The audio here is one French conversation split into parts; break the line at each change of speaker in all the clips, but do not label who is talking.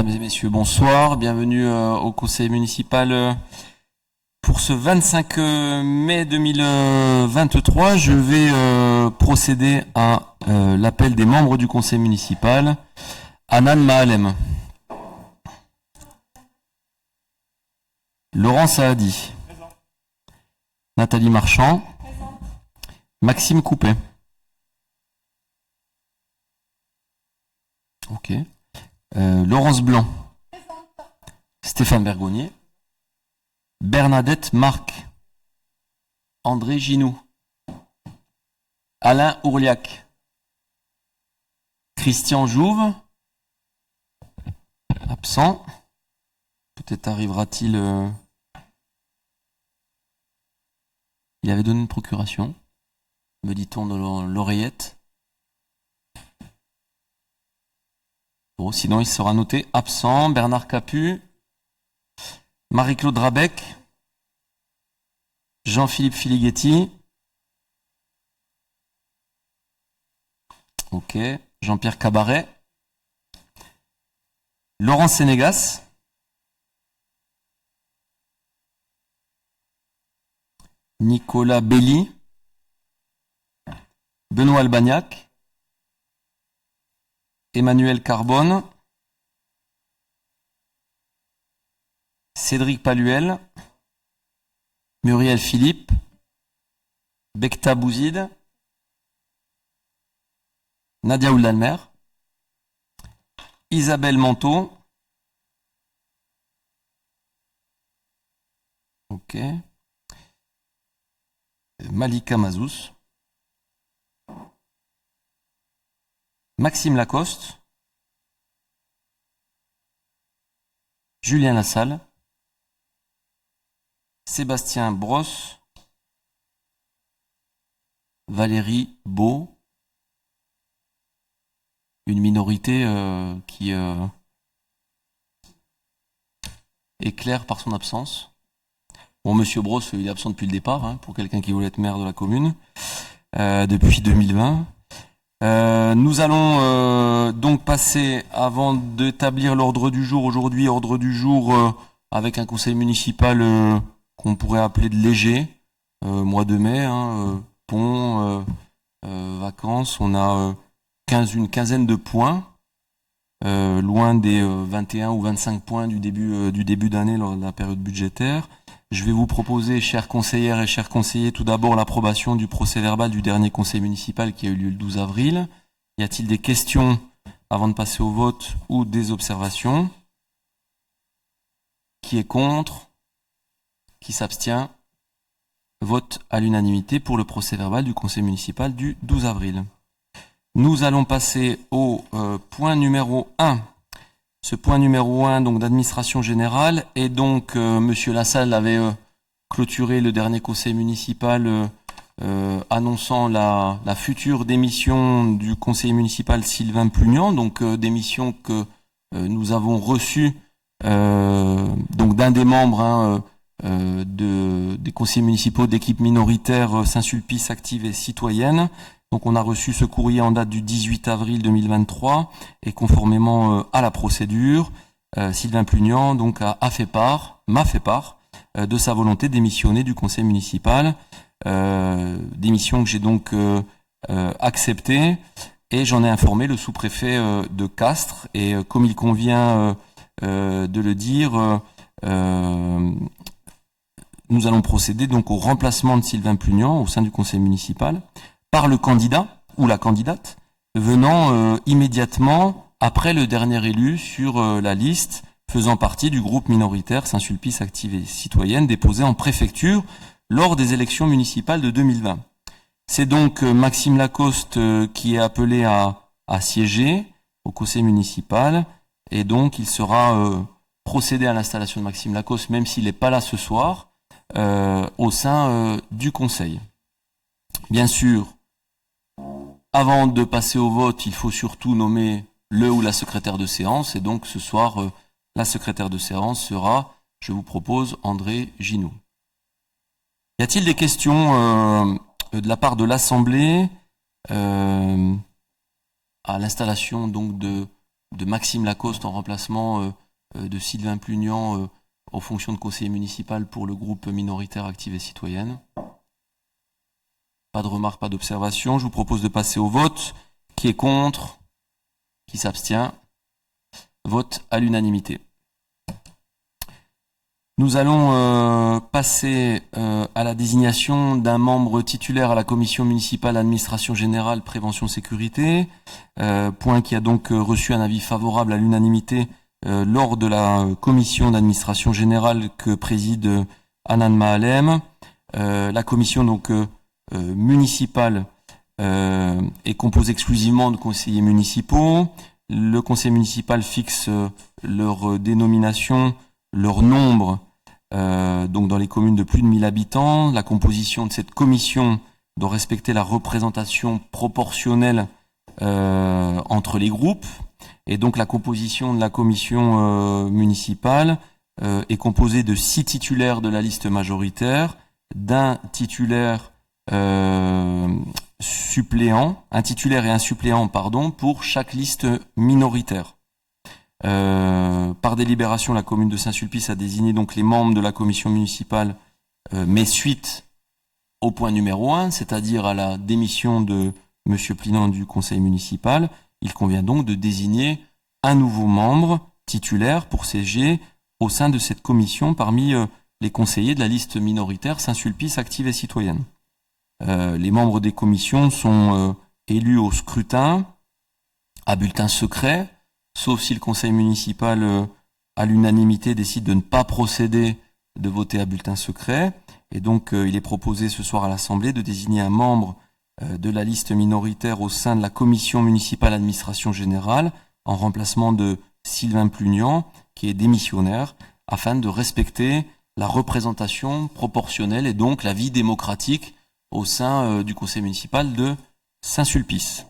Mesdames et messieurs, bonsoir. Bienvenue au conseil municipal. Pour ce 25 mai 2023, je vais procéder à l'appel des membres du conseil municipal. Anan Mahalem. Laurent Saadi. Nathalie Marchand. Maxime Coupet. Ok. Laurence Blanc. Stéphane Bergonnier. Bernadette Marc. André Ginoux. Alain Ourliac. Christian Jouve. Absent. Peut-être arrivera-t-il... Il avait donné une procuration, me dit-on dans l'oreillette. Bon, sinon il sera noté absent. Bernard Capu, Marie-Claude Rabec, Jean-Philippe Filighetti, ok, Jean-Pierre Cabaret, Laurent Sénégas, Nicolas Belli, Benoît Albagnac, Emmanuel Carbone, Cédric Paluel, Muriel Philippe, Bekta Bouzid, Nadia Oudalmer, Isabelle Manteau, ok, Malika Mazous, Maxime Lacoste, Julien Lassalle, Sébastien Brosse, Valérie Beau, une minorité qui est claire par son absence. Bon, Monsieur Brosse, il est absent depuis le départ, hein, pour quelqu'un qui voulait être maire de la commune, depuis 2020. Nous allons donc passer, avant d'établir l'ordre du jour, aujourd'hui, ordre du jour avec un conseil municipal qu'on pourrait appeler de léger, mois de mai, hein, pont, vacances, on a une quinzaine de points, loin des 21 ou 25 points du début d'année lors de la période budgétaire. Je vais vous proposer, chères conseillères et chers conseillers, tout d'abord l'approbation du procès-verbal du dernier conseil municipal qui a eu lieu le 12 avril. Y a-t-il des questions avant de passer au vote ou des observations? Qui est contre? Qui s'abstient? Vote à l'unanimité pour le procès-verbal du conseil municipal du 12 avril. Nous allons passer au point numéro 1. Ce point numéro 1 donc d'administration générale, et donc Monsieur Lassalle avait clôturé le dernier conseil municipal annonçant la future démission du conseiller municipal Sylvain Plugnan, donc démission que nous avons reçue donc d'un des membres des conseillers municipaux d'équipe minoritaire Saint-Sulpice Active et Citoyenne. Donc on a reçu ce courrier en date du 18 avril 2023 et conformément à la procédure, Sylvain Plugnan donc m'a fait part de sa volonté de démissionner du conseil municipal, démission que j'ai donc acceptée, et j'en ai informé le sous-préfet de Castres, et comme il convient de le dire, nous allons procéder donc au remplacement de Sylvain Plugnan au sein du conseil municipal par le candidat ou la candidate venant immédiatement après le dernier élu sur la liste faisant partie du groupe minoritaire Saint-Sulpice Active et Citoyenne déposé en préfecture lors des élections municipales de 2020. C'est donc Maxime Lacoste qui est appelé à siéger au conseil municipal, et donc il sera procédé à l'installation de Maxime Lacoste, même s'il n'est pas là ce soir, au sein du conseil. Bien sûr, avant de passer au vote, il faut surtout nommer le ou la secrétaire de séance, et donc ce soir, la secrétaire de séance sera, je vous propose, André Ginoux. Y a-t-il des questions de la part de l'Assemblée à l'installation donc de de Maxime Lacoste en remplacement de Sylvain Plugnan aux fonctions de conseiller municipal pour le groupe minoritaire Active et Citoyenne. Pas de remarques, pas d'observations. Je vous propose de passer au vote. Qui est contre? Qui s'abstient? Vote à l'unanimité. Nous allons passer à la désignation d'un membre titulaire à la commission municipale administration générale prévention sécurité, point qui a donc reçu un avis favorable à l'unanimité lors de la commission d'administration générale que préside Anan Mahalem. La commission donc municipale est composée exclusivement de conseillers municipaux. Le conseil municipal fixe leur dénomination, leur nombre, donc dans les communes de plus de 1000 habitants. La composition de cette commission doit respecter la représentation proportionnelle entre les groupes. Et donc la composition de la commission municipale est composée de 6 titulaires de la liste majoritaire, d'un titulaire suppléant, un titulaire et un suppléant, pour chaque liste minoritaire. Par délibération, la commune de Saint-Sulpice a désigné donc les membres de la commission municipale, mais suite au point numéro 1, c'est-à-dire à la démission de Monsieur Plinan du conseil municipal. Il convient donc de désigner un nouveau membre titulaire pour siéger au sein de cette commission parmi les conseillers de la liste minoritaire Saint-Sulpice Active et Citoyenne. Les membres des commissions sont élus au scrutin à bulletin secret, sauf si le conseil municipal, à l'unanimité, décide de ne pas procéder de voter à bulletin secret. Et donc, il est proposé ce soir à l'Assemblée de désigner un membre de la liste minoritaire au sein de la commission municipale administration générale, en remplacement de Sylvain Plugnan, qui est démissionnaire, afin de respecter la représentation proportionnelle et donc la vie démocratique au sein du conseil municipal de Saint-Sulpice.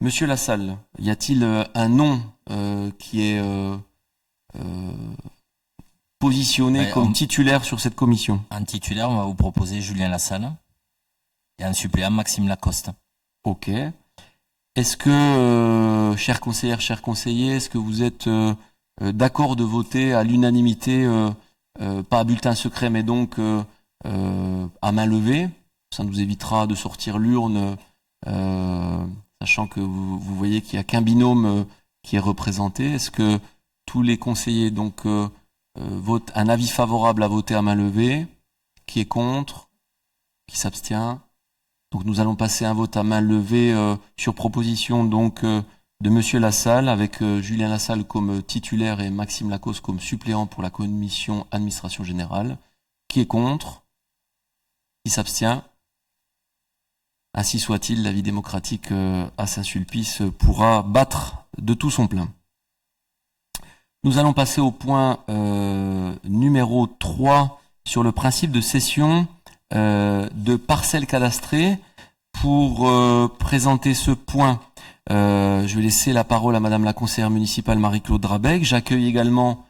Monsieur Lassalle, y a-t-il un nom qui est positionné comme titulaire sur cette commission?
Un titulaire, on va vous proposer Julien Lassalle et un suppléant Maxime Lacoste.
Ok. Est-ce que, chers conseillères, chers conseillers, est-ce que vous êtes d'accord de voter à l'unanimité, pas à bulletin secret, mais donc à main levée? Ça nous évitera de sortir l'urne, sachant que vous voyez qu'il n'y a qu'un binôme qui est représenté. Est-ce que tous les conseillers donc votent un avis favorable à voter à main levée? Qui est contre? Qui s'abstient? Donc nous allons passer un vote à main levée sur proposition donc de Monsieur Lassalle, avec Julien Lassalle comme titulaire et Maxime Lacoste comme suppléant pour la commission administration générale. Qui est contre? Qui s'abstient? Ainsi soit-il, la vie démocratique à Saint-Sulpice pourra battre de tout son plein. Nous allons passer au point numéro 3 sur le principe de cession de parcelles cadastrées. Pour présenter ce point, je vais laisser la parole à Madame la conseillère municipale Marie-Claude Drabec. J'accueille également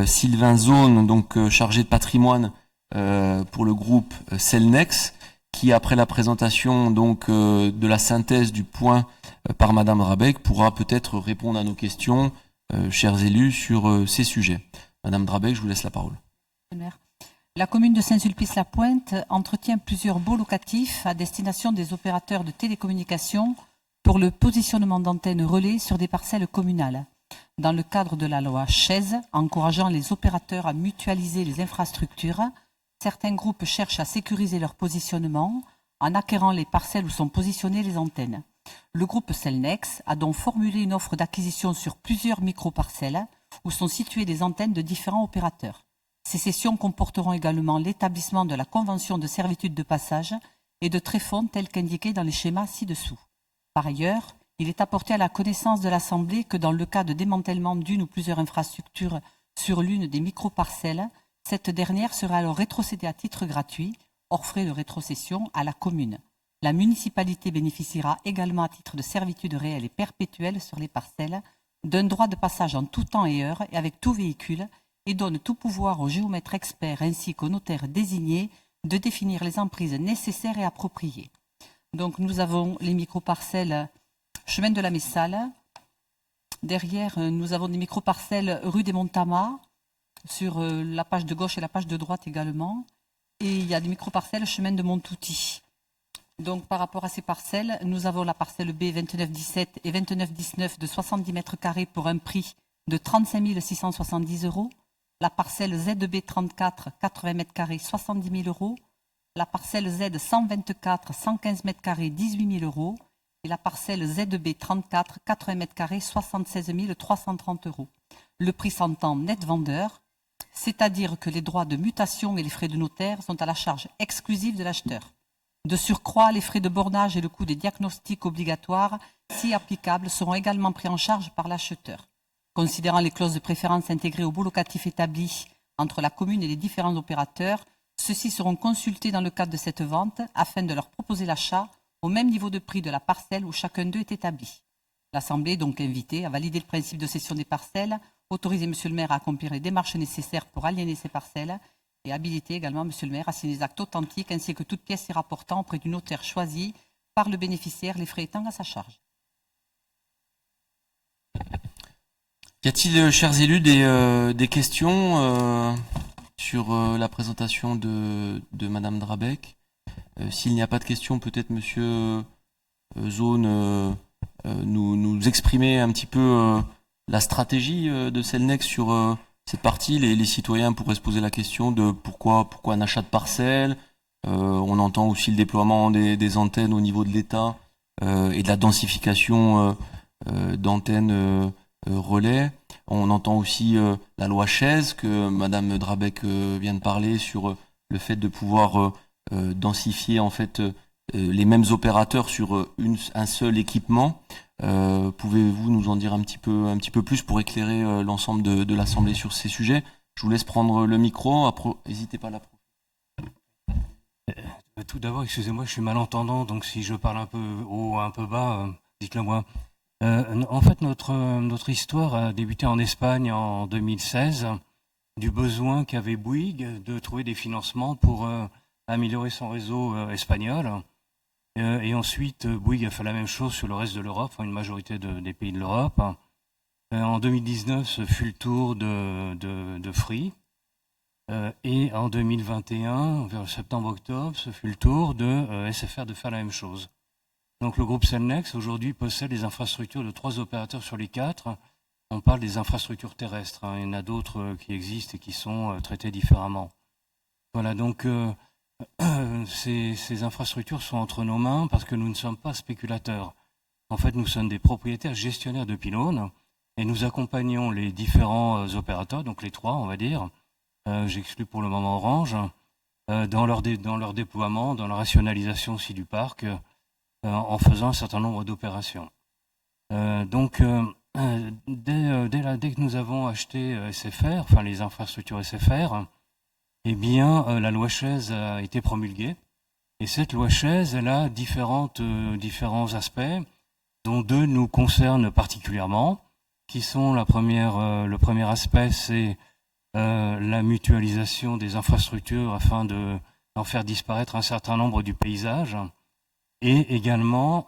Sylvain Zone, donc chargé de patrimoine pour le groupe Celnex, qui après la présentation donc de la synthèse du point par Madame Drabec pourra peut-être répondre à nos questions, chers élus, sur ces sujets. Madame Drabec, je vous laisse la parole.
La commune de Saint-Sulpice-la-Pointe entretient plusieurs baux locatifs à destination des opérateurs de télécommunications pour le positionnement d'antennes relais sur des parcelles communales. Dans le cadre de la loi Chaise, encourageant les opérateurs à mutualiser les infrastructures, certains groupes cherchent à sécuriser leur positionnement en acquérant les parcelles où sont positionnées les antennes. Le groupe Celnex a donc formulé une offre d'acquisition sur plusieurs micro-parcelles où sont situées des antennes de différents opérateurs. Ces cessions comporteront également l'établissement de la convention de servitude de passage et de tréfonds tels qu'indiqués dans les schémas ci-dessous. Par ailleurs, il est apporté à la connaissance de l'Assemblée que dans le cas de démantèlement d'une ou plusieurs infrastructures sur l'une des micro-parcelles, cette dernière sera alors rétrocédée à titre gratuit, hors frais de rétrocession, à la commune. La municipalité bénéficiera également à titre de servitude réelle et perpétuelle sur les parcelles d'un droit de passage en tout temps et heure et avec tout véhicule, et donne tout pouvoir au géomètre expert ainsi qu'au notaire désigné de définir les emprises nécessaires et appropriées. Donc nous avons les micro-parcelles chemin de la Messale, Derrière, nous avons des micro-parcelles rue des Montamas, sur la page de gauche et la page de droite également. Et il y a des micro-parcelles chemin de Montouty. Donc par rapport à ces parcelles, nous avons la parcelle B 2917 et 2919 de 70 mètres carrés pour un prix de 35 670 €. La parcelle ZB 34, 80 mètres carrés, 70 000 €. La parcelle Z 124, 115 mètres carrés, 18 000 €. Et la parcelle ZB 34, 80 mètres carrés, 76 330 €. Le prix s'entend net vendeur, c'est-à-dire que les droits de mutation et les frais de notaire sont à la charge exclusive de l'acheteur. De surcroît, les frais de bornage et le coût des diagnostics obligatoires, si applicables, seront également pris en charge par l'acheteur. Considérant les clauses de préférence intégrées au baux locatif établi entre la commune et les différents opérateurs, ceux-ci seront consultés dans le cadre de cette vente afin de leur proposer l'achat au même niveau de prix de la parcelle où chacun d'eux est établi. L'Assemblée est donc invitée à valider le principe de cession des parcelles, autoriser Monsieur le maire à accomplir les démarches nécessaires pour aliéner ces parcelles et habiliter également Monsieur le maire à signer des actes authentiques ainsi que toute pièce y rapportant auprès du notaire choisi par le bénéficiaire, les frais étant à sa charge.
Y a-t-il, chers élus, des questions sur la présentation de Madame Drabec? S'il n'y a pas de questions, peut-être Monsieur Zone nous exprimer un petit peu la stratégie de Cellnex sur cette partie. Les citoyens pourraient se poser la question de pourquoi un achat de parcelles. On entend aussi le déploiement des antennes au niveau de l'État et de la densification d'antennes relais. On entend aussi la loi Chaise que Madame Drabec vient de parler sur le fait de pouvoir densifier en fait les mêmes opérateurs sur un seul équipement. Pouvez-vous nous en dire un petit peu plus pour éclairer l'ensemble de l'Assemblée sur ces sujets? Je vous laisse prendre le micro. N'hésitez pas à l'approcher.
Tout d'abord, excusez-moi, je suis malentendant, donc si je parle un peu haut, un peu bas, dites-le moi. En fait, notre histoire a débuté en Espagne en 2016, du besoin qu'avait Bouygues de trouver des financements pour améliorer son réseau espagnol. Et ensuite, Bouygues a fait la même chose sur le reste de l'Europe, enfin une majorité des pays de l'Europe. En 2019, ce fut le tour de Free. Et en 2021, vers septembre-octobre, ce fut le tour de SFR de faire la même chose. Donc le groupe Cellnex, aujourd'hui, possède les infrastructures de 3 opérateurs sur les 4. On parle des infrastructures terrestres. Il y en a d'autres qui existent et qui sont traitées différemment. Voilà, donc ces infrastructures sont entre nos mains parce que nous ne sommes pas spéculateurs. En fait, nous sommes des propriétaires gestionnaires de pylônes et nous accompagnons les différents opérateurs, donc les 3, on va dire. J'exclus pour le moment Orange, dans leur déploiement, dans la rationalisation aussi du parc, en faisant un certain nombre d'opérations. Donc, dès que nous avons acheté SFR, enfin les infrastructures SFR, eh bien, la loi Chaise a été promulguée. Et cette loi Chaise, elle a différents aspects, dont 2 nous concernent particulièrement, qui sont le premier aspect, c'est la mutualisation des infrastructures afin d'en faire disparaître un certain nombre du paysage, et également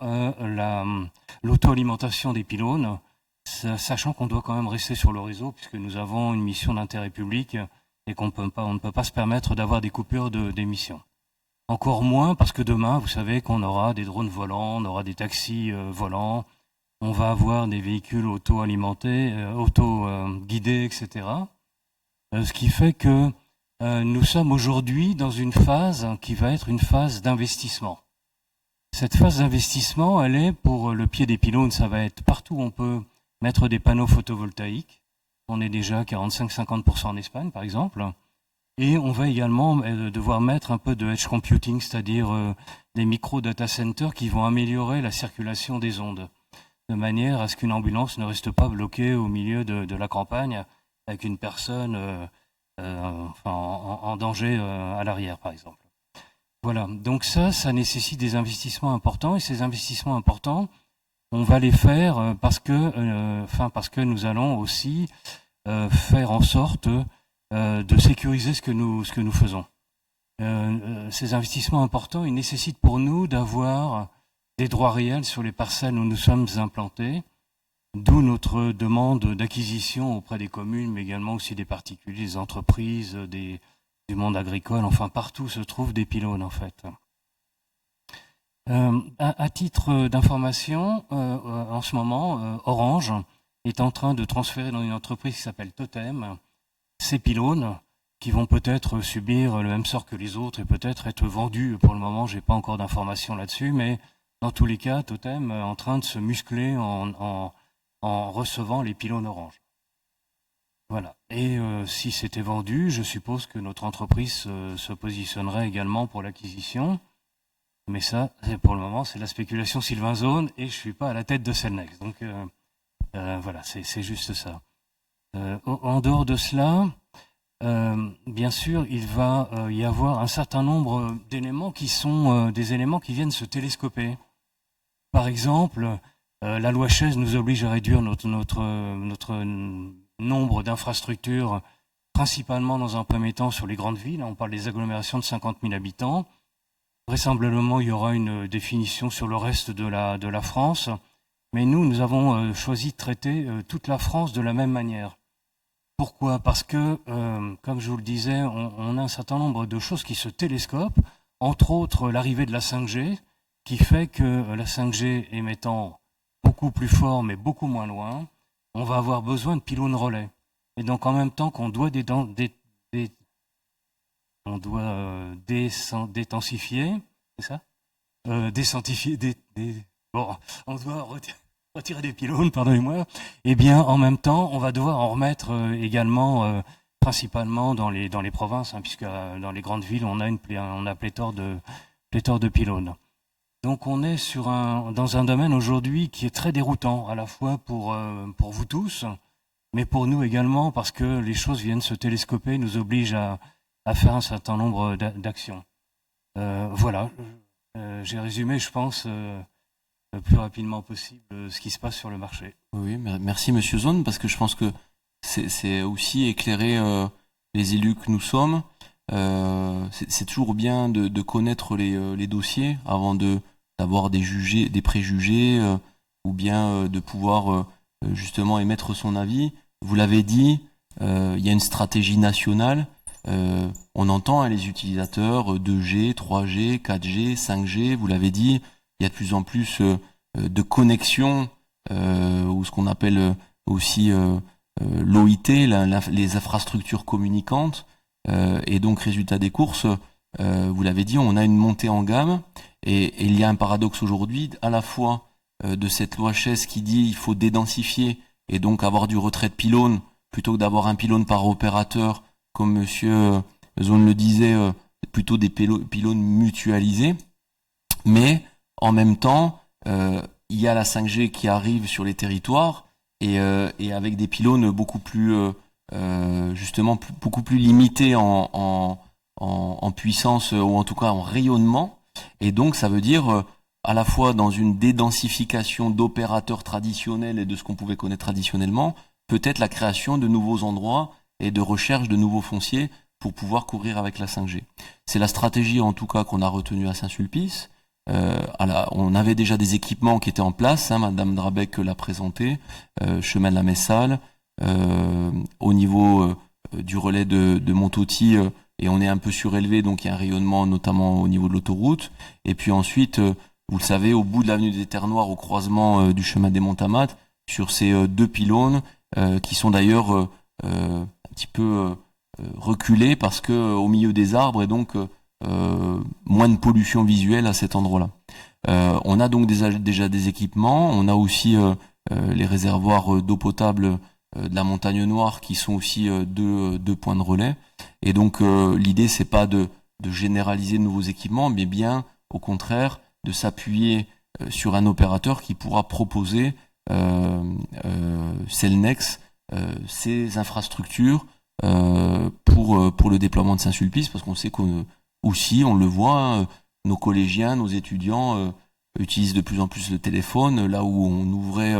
l'auto-alimentation des pylônes, sachant qu'on doit quand même rester sur le réseau puisque nous avons une mission d'intérêt public et on ne peut pas se permettre d'avoir des coupures d'émissions. Encore moins parce que demain, vous savez qu'on aura des drones volants, on aura des taxis volants, on va avoir des véhicules auto-alimentés, auto-guidés, etc. Ce qui fait que nous sommes aujourd'hui dans une phase qui va être une phase d'investissement. Cette phase d'investissement, elle est pour le pied des pylônes, ça va être partout où on peut mettre des panneaux photovoltaïques. On est déjà à 45-50% en Espagne, par exemple. Et on va également devoir mettre un peu de edge computing, c'est-à-dire des micro-data centers qui vont améliorer la circulation des ondes, de manière à ce qu'une ambulance ne reste pas bloquée au milieu de la campagne avec une personne en danger à l'arrière, par exemple. Voilà, donc ça nécessite des investissements importants, et ces investissements importants, on va les faire parce que nous allons aussi faire en sorte de sécuriser ce que nous faisons. Ces investissements importants, ils nécessitent pour nous d'avoir des droits réels sur les parcelles où nous sommes implantés, D'où notre demande d'acquisition auprès des communes, mais également aussi des particuliers, des entreprises, du monde agricole. Enfin, partout se trouvent des pylônes, en fait. À titre d'information, en ce moment, Orange est en train de transférer dans une entreprise qui s'appelle Totem ces pylônes qui vont peut-être subir le même sort que les autres et peut-être être vendus. Pour le moment, j'ai pas encore d'informations là-dessus, mais dans tous les cas, Totem est en train de se muscler en recevant les pylônes Orange. Voilà. Et si c'était vendu, je suppose que notre entreprise se positionnerait également pour l'acquisition. Mais ça, pour le moment, c'est la spéculation Sylvain Zone et je suis pas à la tête de Cellnex. Donc voilà, c'est juste ça. En dehors de cela, bien sûr, il va y avoir un certain nombre d'éléments qui sont des éléments qui viennent se télescoper. Par exemple, la loi Chaise nous oblige à réduire notre nombre d'infrastructures, principalement dans un premier temps sur les grandes villes. On parle des agglomérations de 50 000 habitants. Vraisemblablement, il y aura une définition sur le reste de la France. Mais nous avons choisi de traiter toute la France de la même manière. Pourquoi ? Parce que, comme je vous le disais, on a un certain nombre de choses qui se télescopent, entre autres l'arrivée de la 5G, qui fait que la 5G émettant beaucoup plus fort mais beaucoup moins loin, on va avoir besoin de pylônes relais. Et donc en même temps qu'on doit détensifier, c'est ça ? Décentifier, bon, on doit retirer des pylônes, pardonnez-moi. Eh bien, en même temps, on va devoir en remettre également, principalement dans les provinces, hein, puisque dans les grandes villes, on a pléthore de pylônes. Donc, on est dans un domaine aujourd'hui qui est très déroutant, à la fois pour vous tous, mais pour nous également, parce que les choses viennent se télescoper, nous obligent à faire un certain nombre d'actions. Voilà, j'ai résumé, je pense, le plus rapidement possible ce qui se passe sur le marché.
Oui, merci Monsieur Zone, parce que je pense que c'est aussi éclairer les élus que nous sommes. C'est toujours bien de connaître les dossiers avant d'avoir des préjugés ou bien de pouvoir justement émettre son avis. Vous l'avez dit, il y a une stratégie nationale. On entend les utilisateurs 2G, 3G, 4G, 5G, vous l'avez dit, il y a de plus en plus de connexions ou ce qu'on appelle aussi l'OIT, les infrastructures communicantes. Et donc, résultat des courses, vous l'avez dit, on a une montée en gamme et il y a un paradoxe aujourd'hui à la fois de cette loi Chaise qui dit il faut dédensifier et donc avoir du retrait de pylônes plutôt que d'avoir un pylône par opérateur, comme Monsieur Zone le disait, plutôt des pylônes mutualisés. Mais en même temps, il y a la 5G qui arrive sur les territoires et avec des pylônes beaucoup plus justement beaucoup plus limités en puissance ou en tout cas en rayonnement. Et donc ça veut dire à la fois dans une dédensification d'opérateurs traditionnels et de ce qu'on pouvait connaître traditionnellement, peut-être la création de nouveaux endroits et de recherche de nouveaux fonciers pour pouvoir courir avec la 5G. C'est la stratégie en tout cas qu'on a retenue à Saint-Sulpice. On avait déjà des équipements qui étaient en place, hein, Madame Drabec l'a présenté, chemin de la Messale, au niveau du relais de Montauty, et on est un peu surélevé, donc il y a un rayonnement notamment au niveau de l'autoroute. Et puis ensuite, vous le savez, au bout de l'avenue des Terres Noires, au croisement du chemin des Montamates, sur ces deux pylônes, qui sont d'ailleurs un petit peu reculés parce que au milieu des arbres et donc moins de pollution visuelle à cet endroit-là. On a donc déjà des équipements, on a aussi les réservoirs d'eau potable de la Montagne Noire qui sont aussi deux points de relais. Et donc l'idée c'est pas de généraliser de nouveaux équipements, mais bien au contraire de s'appuyer sur un opérateur qui pourra proposer Cellnex ces infrastructures pour le déploiement de Saint-Sulpice, parce qu'on sait qu'aussi, on le voit, nos collégiens, nos étudiants utilisent de plus en plus le téléphone, là où on ouvrait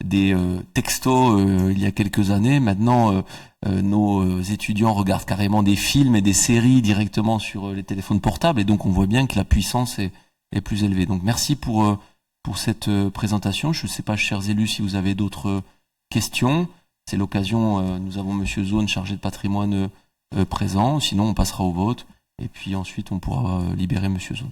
des textos il y a quelques années. Maintenant, nos étudiants regardent carrément des films et des séries directement sur les téléphones portables, et donc on voit bien que la puissance est plus élevée. Donc merci pour pour cette présentation. Je ne sais pas, chers élus, si vous avez d'autres questions. C'est l'occasion, nous avons Monsieur Zone, chargé de patrimoine, présent. Sinon, on passera au vote. Et puis ensuite, on pourra libérer Monsieur Zone.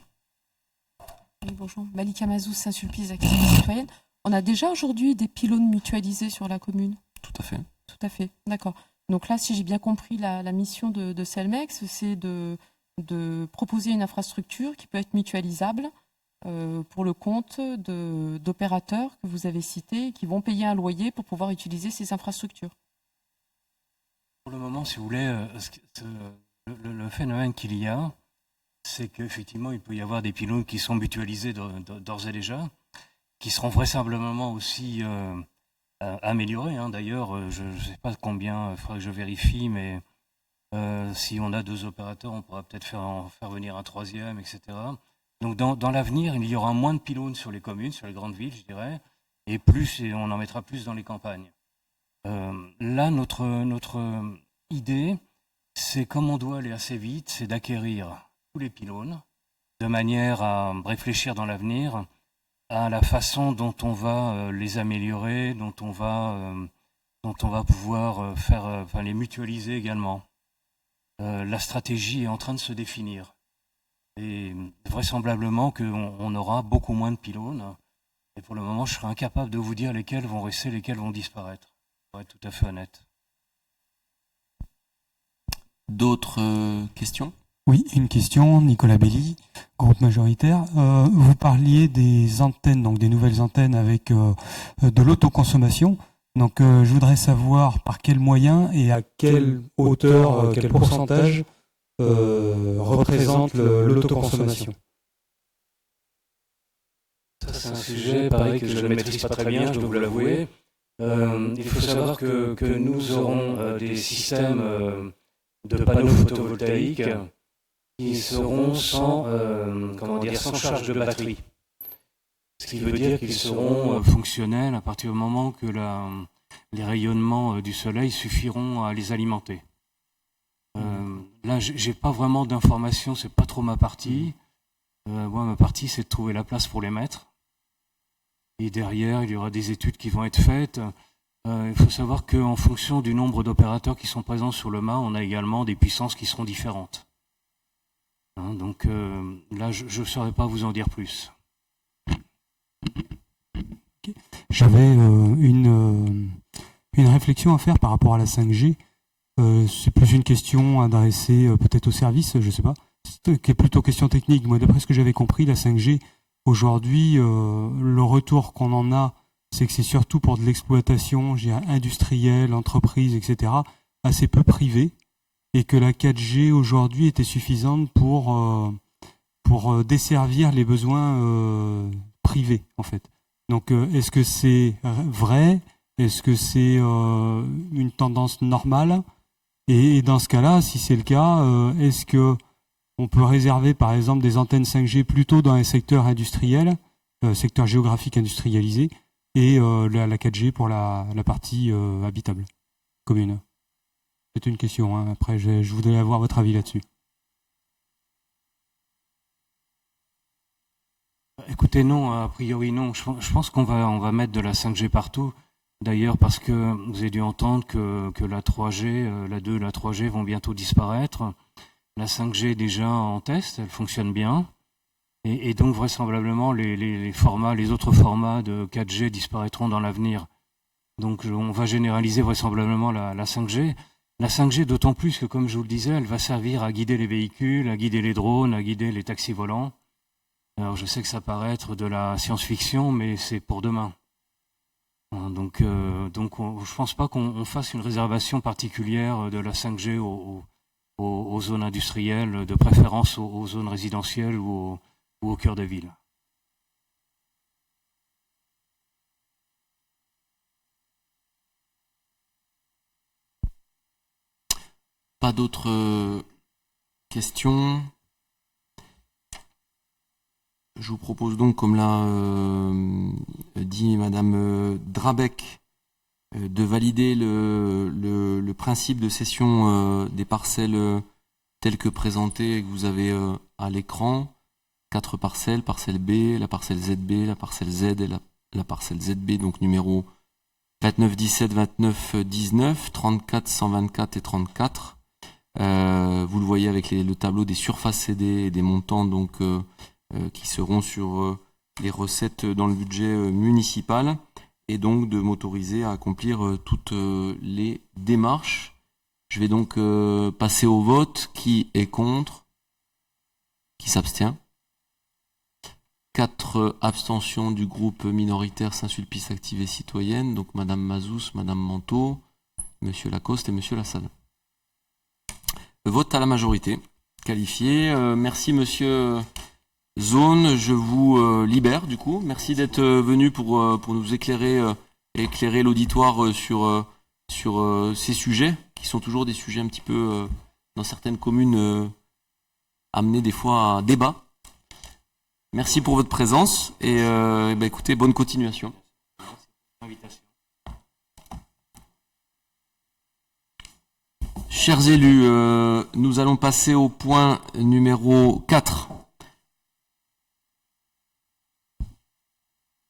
Oui, bonjour. Malika Mazou, Saint-Sulpice, Action citoyenne. On a déjà aujourd'hui des pylônes mutualisés sur la commune?
Tout à fait.
Tout à fait, d'accord. Donc là, si j'ai bien compris, la mission de Celmex, c'est de proposer une infrastructure qui peut être mutualisable pour le compte d'opérateurs que vous avez cités, qui vont payer un loyer pour pouvoir utiliser ces infrastructures.
Pour le moment, si vous voulez, le phénomène qu'il y a, c'est qu'effectivement, il peut y avoir des pylônes qui sont mutualisés d'ores et déjà, qui seront vraisemblablement aussi améliorés. D'ailleurs, je ne sais pas combien, il faudrait que je vérifie, mais si on a 2 opérateurs, on pourra peut-être faire venir un 3e, etc. Donc dans l'avenir, il y aura moins de pylônes sur les communes, sur les grandes villes, je dirais, et on en mettra plus dans les campagnes. Là, notre idée, c'est comme on doit aller assez vite, c'est d'acquérir tous les pylônes, de manière à réfléchir dans l'avenir à la façon dont on va les améliorer, dont on va pouvoir les mutualiser également. La stratégie est en train de se définir. Et vraisemblablement qu'on aura beaucoup moins de pylônes. Et pour le moment, je serai incapable de vous dire lesquels vont rester, lesquels vont disparaître. Pour être tout à fait honnête.
D'autres questions?
Oui, une question, Nicolas Belli, groupe majoritaire. Vous parliez des antennes, donc des nouvelles antennes avec de l'autoconsommation. Donc je voudrais savoir par quels moyens et à quelle hauteur, quel pourcentage représente l'autoconsommation.
Ça, c'est un sujet, pareil, que je ne maîtrise pas très bien, je dois vous l'avouer. Il faut savoir que nous aurons des systèmes de panneaux photovoltaïques qui seront sans charge de batterie. Ce qui veut dire qu'ils seront fonctionnels à partir du moment que les rayonnements du soleil suffiront à les alimenter. Là, j'ai pas vraiment d'informations, c'est pas trop ma partie. Moi, ma partie, c'est de trouver la place pour les mettre. Et derrière, il y aura des études qui vont être faites. Il faut savoir qu'en fonction du nombre d'opérateurs qui sont présents sur le mât, on a également des puissances qui seront différentes. Donc là, je ne saurais pas vous en dire plus.
J'avais une réflexion à faire par rapport à la 5G. C'est plus une question adressée peut-être au service, je ne sais pas, qui est plutôt question technique. Moi, d'après ce que j'avais compris, la 5G, aujourd'hui, le retour qu'on en a, c'est que c'est surtout pour de l'exploitation industrielle, entreprise, etc., assez peu privée, et que la 4G aujourd'hui était suffisante pour desservir les besoins privés, en fait. Donc, est-ce que c'est vrai? Est-ce que c'est une tendance normale? Et dans ce cas-là, si c'est le cas, est-ce que on peut réserver, par exemple, des antennes 5G plutôt dans un secteur industriel, secteur géographique industrialisé, et la 4G pour la partie habitable, commune? C'est une question, hein. Après, je voudrais avoir votre avis là-dessus.
Écoutez, non, a priori non. Je pense qu'on va mettre de la 5G partout. D'ailleurs, parce que vous avez dû entendre que la 3G, la 2 et la 3G vont bientôt disparaître. La 5G est déjà en test, elle fonctionne bien. Et donc, vraisemblablement, les autres formats de 4G disparaîtront dans l'avenir. Donc, on va généraliser vraisemblablement la 5G. La 5G, d'autant plus que, comme je vous le disais, elle va servir à guider les véhicules, à guider les drones, à guider les taxis volants. Alors, je sais que ça paraît être de la science-fiction, mais c'est pour demain. Donc, je pense pas qu'on fasse une réservation particulière de la 5G aux zones industrielles, de préférence aux zones résidentielles ou au cœur des villes.
Pas d'autres questions? Je vous propose donc, comme l'a dit Madame Drabec, de valider le principe de cession des parcelles telles que présentées et que vous avez à l'écran. 4 parcelles, parcelle B, la parcelle ZB, la parcelle Z et la parcelle ZB, donc numéro 29 17, 29 19, 34, 124 et 34. Vous le voyez avec le tableau des surfaces cédées et des montants donc qui seront sur les recettes dans le budget municipal, et donc de m'autoriser à accomplir toutes les démarches. Je vais donc passer au vote. Qui est contre? Qui s'abstient? 4 abstentions du groupe minoritaire Saint-Sulpice Active et Citoyenne, donc Madame Mazous, Madame Manteau, Monsieur Lacoste et Monsieur Lassalle. Vote à la majorité qualifiée. Merci Monsieur Zone, je vous libère du coup. Merci d'être venu pour nous éclairer et éclairer l'auditoire sur ces sujets, qui sont toujours des sujets un petit peu, dans certaines communes, amenés des fois à débat. Merci pour votre présence et écoutez, bonne continuation. Chers élus, nous allons passer au point numéro 4.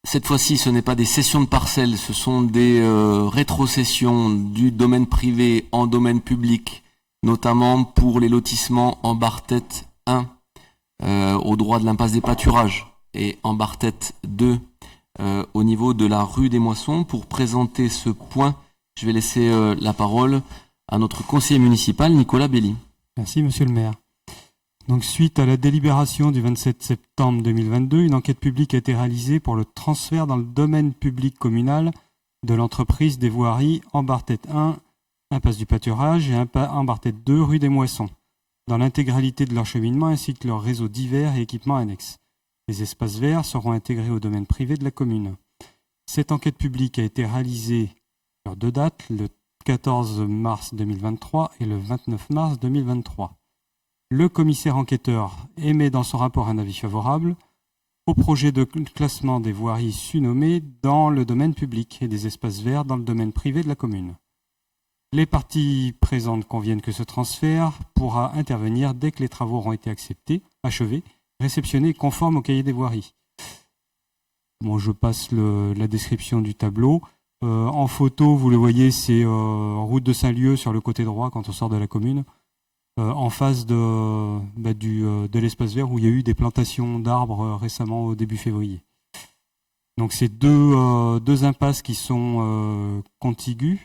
Cette fois-ci, ce n'est pas des cessions de parcelles, ce sont des rétrocessions du domaine privé en domaine public, notamment pour les lotissements en Barthète 1, au droit de l'impasse des pâturages, et en Barthète 2, au niveau de la rue des Moissons. Pour présenter ce point, je vais laisser la parole à notre conseiller municipal, Nicolas Belli.
Merci, monsieur le maire. Donc, suite à la délibération du 27 septembre 2022, une enquête publique a été réalisée pour le transfert dans le domaine public communal de l'entreprise des voiries en Barthète 1, impasse du pâturage, et en Barthète 2, rue des Moissons, dans l'intégralité de leur cheminement ainsi que leurs réseaux divers et équipements annexes. Les espaces verts seront intégrés au domaine privé de la commune. Cette enquête publique a été réalisée sur 2 dates, le 14 mars 2023 et le 29 mars 2023. Le commissaire enquêteur émet dans son rapport un avis favorable au projet de classement des voiries su-nommées dans le domaine public et des espaces verts dans le domaine privé de la commune. Les parties présentes conviennent que ce transfert pourra intervenir dès que les travaux auront été acceptés, achevés, réceptionnés et conformes au cahier des voiries. Bon, je passe la description du tableau. En photo, vous le voyez, c'est route de Saint-Lieu sur le côté droit quand on sort de la commune, en face de l'espace vert où il y a eu des plantations d'arbres récemment au début février. Donc c'est deux impasses qui sont contiguës.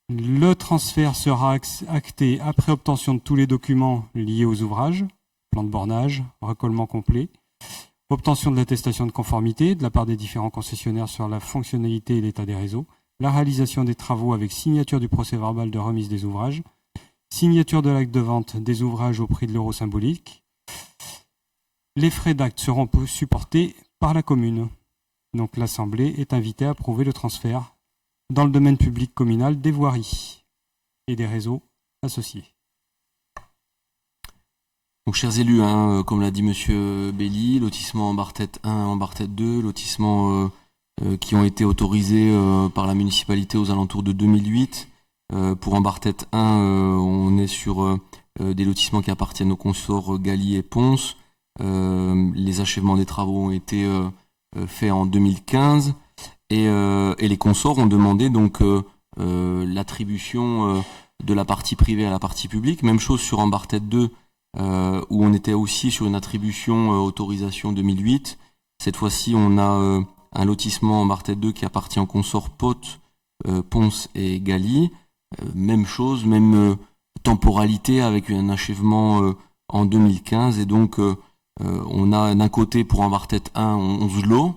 Le transfert sera acté après obtention de tous les documents liés aux ouvrages, plan de bornage, recollement complet, obtention de l'attestation de conformité de la part des différents concessionnaires sur la fonctionnalité et l'état des réseaux, la réalisation des travaux avec signature du procès-verbal de remise des ouvrages, signature de l'acte de vente des ouvrages au prix de l'euro symbolique. Les frais d'acte seront supportés par la commune. Donc l'Assemblée est invitée à approuver le transfert dans le domaine public communal des voiries et des réseaux associés.
Donc, chers élus, comme l'a dit Monsieur Belli, lotissement en Barthète 1, en Barthète 2, lotissement qui ont été autorisés par la municipalité aux alentours de 2008. Pour en Barthète 1, on est sur des lotissements qui appartiennent aux consorts Gali et Ponce. Les achèvements des travaux ont été faits en 2015 et les consorts ont demandé donc l'attribution de la partie privée à la partie publique. Même chose sur en Barthète 2, où on était aussi sur une attribution autorisation 2008. Cette fois-ci, on a un lotissement en Barthète 2 qui appartient au consort Pote, Ponce et Gali. Même chose, même temporalité avec un achèvement en 2015. Et donc, on a d'un côté pour en Barthète 1 11 lots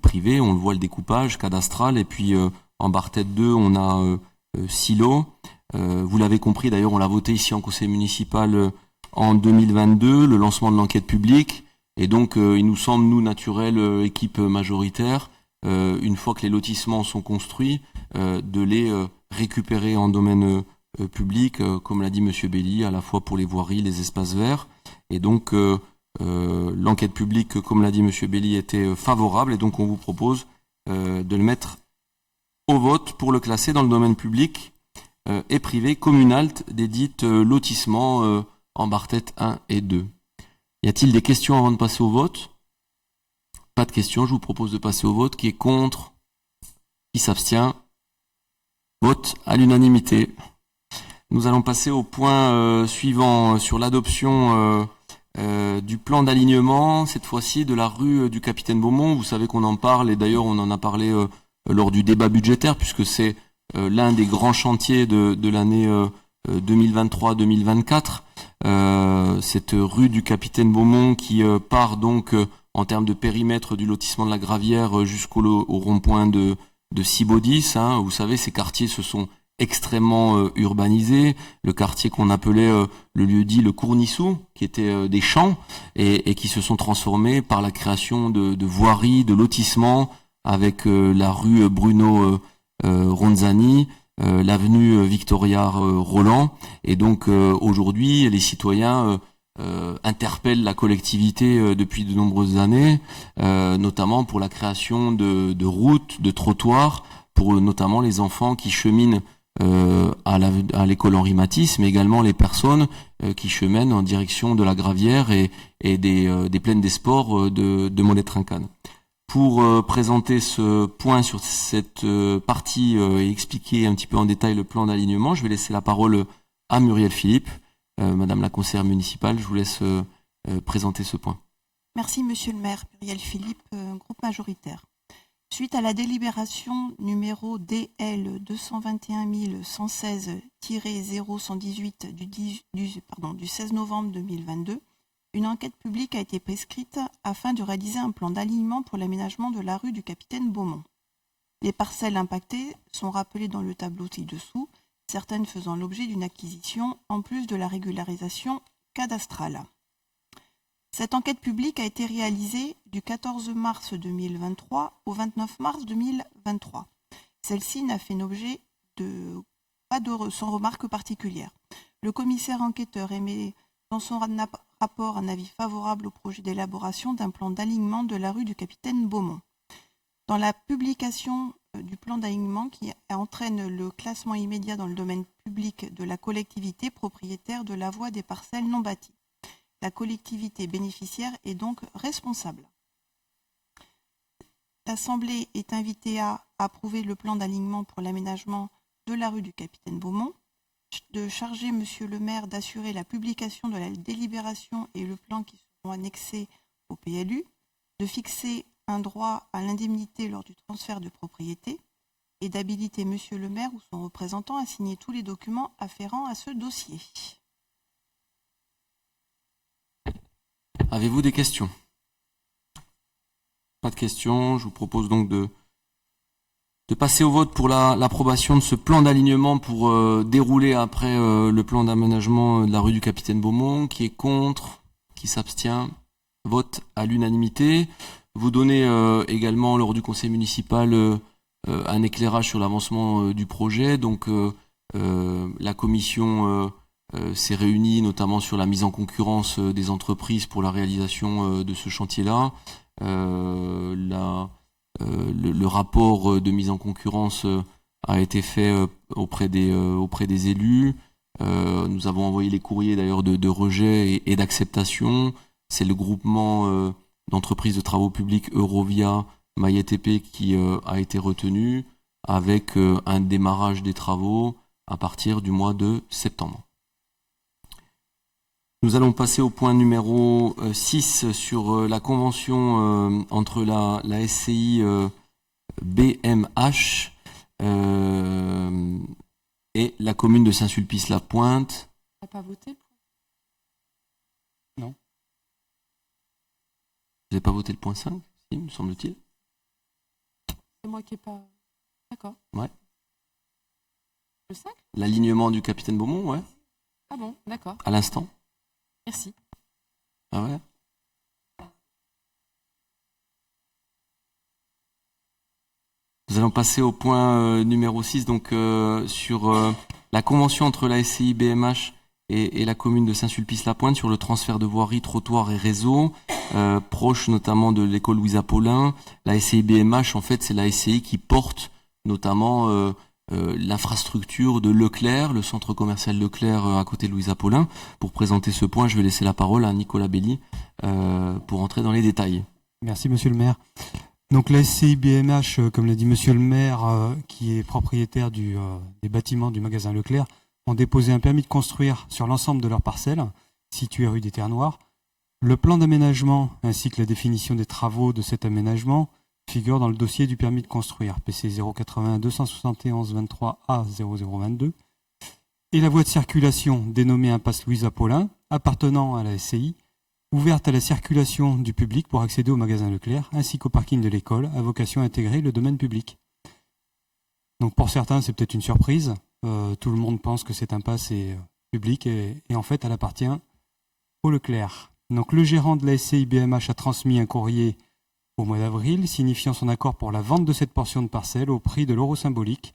privés, on le voit le découpage cadastral. Et puis en Barthète 2, on a 6 lots. Vous l'avez compris, d'ailleurs, on l'a voté ici en conseil municipal en 2022, le lancement de l'enquête publique. Et donc, il nous semble, nous, naturel, équipe majoritaire, une fois que les lotissements sont construits, de les récupérer en domaine public, comme l'a dit Monsieur Belli, à la fois pour les voiries, les espaces verts. Et donc, l'enquête publique, comme l'a dit Monsieur Belli, était favorable. Et donc, on vous propose de le mettre au vote pour le classer dans le domaine public et privé communal des dites lotissements en barre tête 1 et 2. Y a-t-il des questions avant de passer au vote? Pas de questions, je vous propose de passer au vote. Qui est contre? Qui s'abstient? Vote à l'unanimité. Nous allons passer au point suivant sur l'adoption du plan d'alignement, cette fois-ci de la rue du Capitaine Beaumont. Vous savez qu'on en parle et d'ailleurs on en a parlé lors du débat budgétaire puisque c'est l'un des grands chantiers de l'année 2023-2024. Cette rue du Capitaine Beaumont qui part donc en termes de périmètre du lotissement de la Gravière jusqu'au rond-point de Cibaudis. Hein. Vous savez, ces quartiers se sont extrêmement urbanisés. Le quartier qu'on appelait le lieu-dit le Cournissou, qui était des champs, et qui se sont transformés par la création de voiries, de lotissements, avec la rue Bruno Ronzani, l'avenue Victoria Roland. Et donc aujourd'hui, les citoyens interpellent la collectivité depuis de nombreuses années, notamment pour la création de routes, de trottoirs, pour notamment les enfants qui cheminent à l'école Henri Matisse, mais également les personnes qui cheminent en direction de la Gravière et des plaines des sports de Mollet-Trincane. Pour présenter ce point sur cette partie et expliquer un petit peu en détail le plan d'alignement, je vais laisser la parole à Muriel Philippe. Madame la conseillère municipale, je vous laisse présenter ce point.
Merci Monsieur le maire. Muriel Philippe, groupe majoritaire. Suite à la délibération numéro DL 221 116-0118 du 16 novembre 2022, une enquête publique a été prescrite afin de réaliser un plan d'alignement pour l'aménagement de la rue du Capitaine Beaumont. Les parcelles impactées sont rappelées dans le tableau ci-dessous, certaines faisant l'objet d'une acquisition en plus de la régularisation cadastrale. Cette enquête publique a été réalisée du 14 mars 2023 au 29 mars 2023. Celle-ci n'a fait l'objet sans remarque particulière. Le commissaire enquêteur émet dans son rapport un avis favorable au projet d'élaboration d'un plan d'alignement de la rue du Capitaine Beaumont. Dans la publication du plan d'alignement qui entraîne le classement immédiat dans le domaine public de la collectivité propriétaire de la voie des parcelles non bâties. La collectivité bénéficiaire est donc responsable. L'Assemblée est invitée à approuver le plan d'alignement pour l'aménagement de la rue du Capitaine Beaumont, de charger Monsieur le maire d'assurer la publication de la délibération et le plan qui seront annexés au PLU, de fixer un droit à l'indemnité lors du transfert de propriété et d'habiliter Monsieur le maire ou son représentant à signer tous les documents afférents à ce dossier.
Avez-vous des questions? Pas de questions. Je vous propose donc de passer au vote pour l'approbation de ce plan d'alignement pour dérouler après le plan d'aménagement de la rue du Capitaine Beaumont. Qui est contre? Qui s'abstient? Vote à l'unanimité. Vous donnez également lors du conseil municipal un éclairage sur l'avancement du projet. Donc la commission s'est réunie notamment sur la mise en concurrence des entreprises pour la réalisation de ce chantier-là. Le rapport de mise en concurrence a été fait auprès des élus. Nous avons envoyé les courriers d'ailleurs de rejet et d'acceptation. C'est le groupement d'entreprises de travaux publics Eurovia Maillet-TP qui a été retenu avec un démarrage des travaux à partir du mois de septembre. Nous allons passer au point numéro 6 sur la convention entre la SCI BMH et la commune de Saint-Sulpice-la-Pointe.
On n'a pas voté pour...
Non.
Vous n'avez pas voté le point 5, si, me semble-t-il?
C'est moi qui n'ai pas... D'accord.
Ouais.
Le 5?
L'alignement du Capitaine Beaumont, ouais.
Ah bon, d'accord.
À l'instant.
Merci.
Ah ouais. Nous allons passer au point numéro 6, donc sur la convention entre la SCI BMH et la commune de Saint-Sulpice-la-Pointe sur le transfert de voiries, trottoirs et réseaux, proche notamment de l'école Louisa Paulin. La SCI BMH, en fait, c'est la SCI qui porte notamment l'infrastructure de Leclerc, le centre commercial Leclerc à côté de Louise Apollin. Pour présenter ce point, je vais laisser la parole à Nicolas Belli pour entrer dans les détails.
Merci Monsieur le maire. Donc la SCI BMH, comme l'a dit Monsieur le maire, qui est propriétaire des bâtiments du magasin Leclerc, ont déposé un permis de construire sur l'ensemble de leurs parcelles, situées rue des Terres Noires. Le plan d'aménagement ainsi que la définition des travaux de cet aménagement figurent dans le dossier du permis de construire, PC 081 271 23 A 0022, et la voie de circulation dénommée impasse Louise Apollin, appartenant à la SCI, ouverte à la circulation du public pour accéder au magasin Leclerc, ainsi qu'au parking de l'école, à vocation à intégrer le domaine public. Donc pour certains, c'est peut-être une surprise. Tout le monde pense que cette impasse est publique et en fait, elle appartient au Leclerc. Donc le gérant de la SCI BMH a transmis un courrier au mois d'avril, signifiant son accord pour la vente de cette portion de parcelle au prix de l'euro symbolique,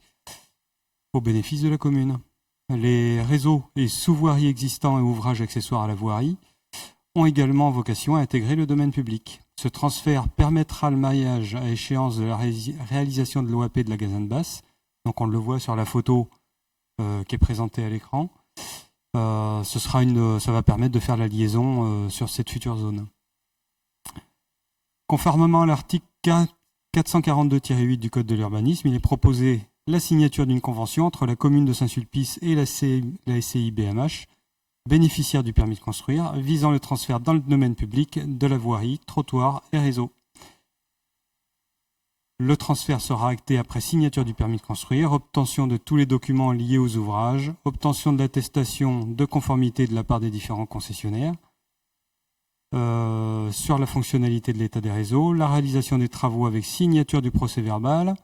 au bénéfice de la commune. Les réseaux et sous-voiries existants et ouvrages accessoires à la voirie ont également vocation à intégrer le domaine public. Ce transfert permettra le maillage à échéance de la réalisation de l'OAP de la Gazan-Basse. Donc on le voit sur la photo qui est présentée à l'écran. Ça va permettre de faire la liaison sur cette future zone. Conformément à l'article 442-8 du Code de l'urbanisme, il est proposé la signature d'une convention entre la commune de Saint-Sulpice et la SCI BMH, bénéficiaire du permis de construire, visant le transfert dans le domaine public de la voirie, trottoir et réseau. Le transfert sera acté après signature du permis de construire, obtention de tous les documents liés aux ouvrages, obtention de l'attestation de conformité de la part des différents concessionnaires, sur la fonctionnalité de l'état des réseaux, la réalisation des travaux avec signature du procès-verbal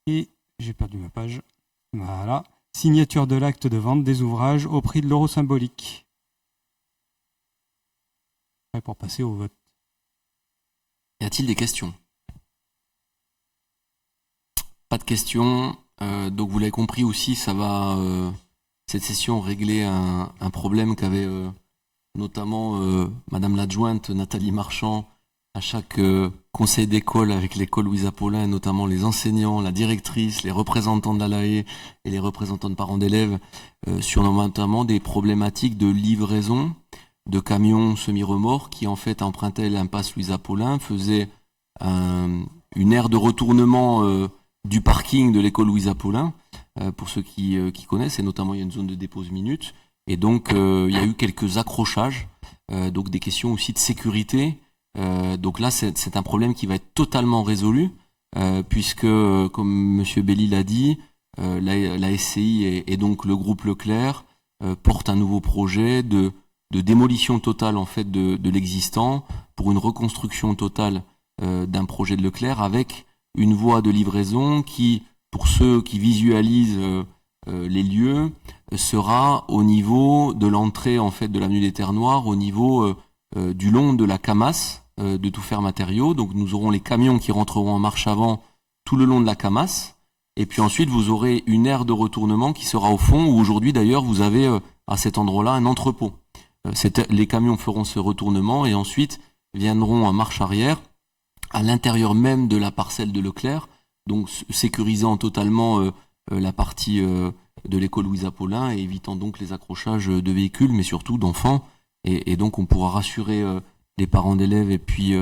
et, j'ai perdu ma page, voilà, signature de l'acte de vente des ouvrages au prix de l'euro symbolique. Pour passer au vote.
Y a-t-il des questions ? Pas de questions. Donc vous l'avez compris aussi, ça va cette session régler un problème qu'avait notamment Madame l'adjointe Nathalie Marchand à chaque conseil d'école avec l'école Louise Apollin, et notamment les enseignants, la directrice, les représentants de la LAE et les représentants de parents d'élèves sur notamment des problématiques de livraison de camions semi-remorques qui en fait empruntaient l'impasse Louise Apollin, faisaient une aire de retournement du parking de l'école Louise Apollin, pour ceux qui connaissent, et notamment il y a une zone de dépose minute, et donc il y a eu quelques accrochages, donc des questions aussi de sécurité. Donc là c'est un problème qui va être totalement résolu, puisque comme Monsieur Belli l'a dit, la SCI et donc le groupe Leclerc porte un nouveau projet de démolition totale en fait de l'existant pour une reconstruction totale d'un projet de Leclerc avec une voie de livraison qui, pour ceux qui visualisent les lieux, sera au niveau de l'entrée en fait de l'avenue des Terres Noires, au niveau du long de la Camas de Tout Faire Matériaux. Donc nous aurons les camions qui rentreront en marche avant tout le long de la Camas, et puis ensuite vous aurez une aire de retournement qui sera au fond, où aujourd'hui d'ailleurs vous avez à cet endroit-là un entrepôt. Les camions feront ce retournement et ensuite viendront en marche arrière à l'intérieur même de la parcelle de Leclerc, donc sécurisant totalement la partie de l'école Louise Apollin et évitant donc les accrochages de véhicules, mais surtout d'enfants. Et donc on pourra rassurer les parents d'élèves et puis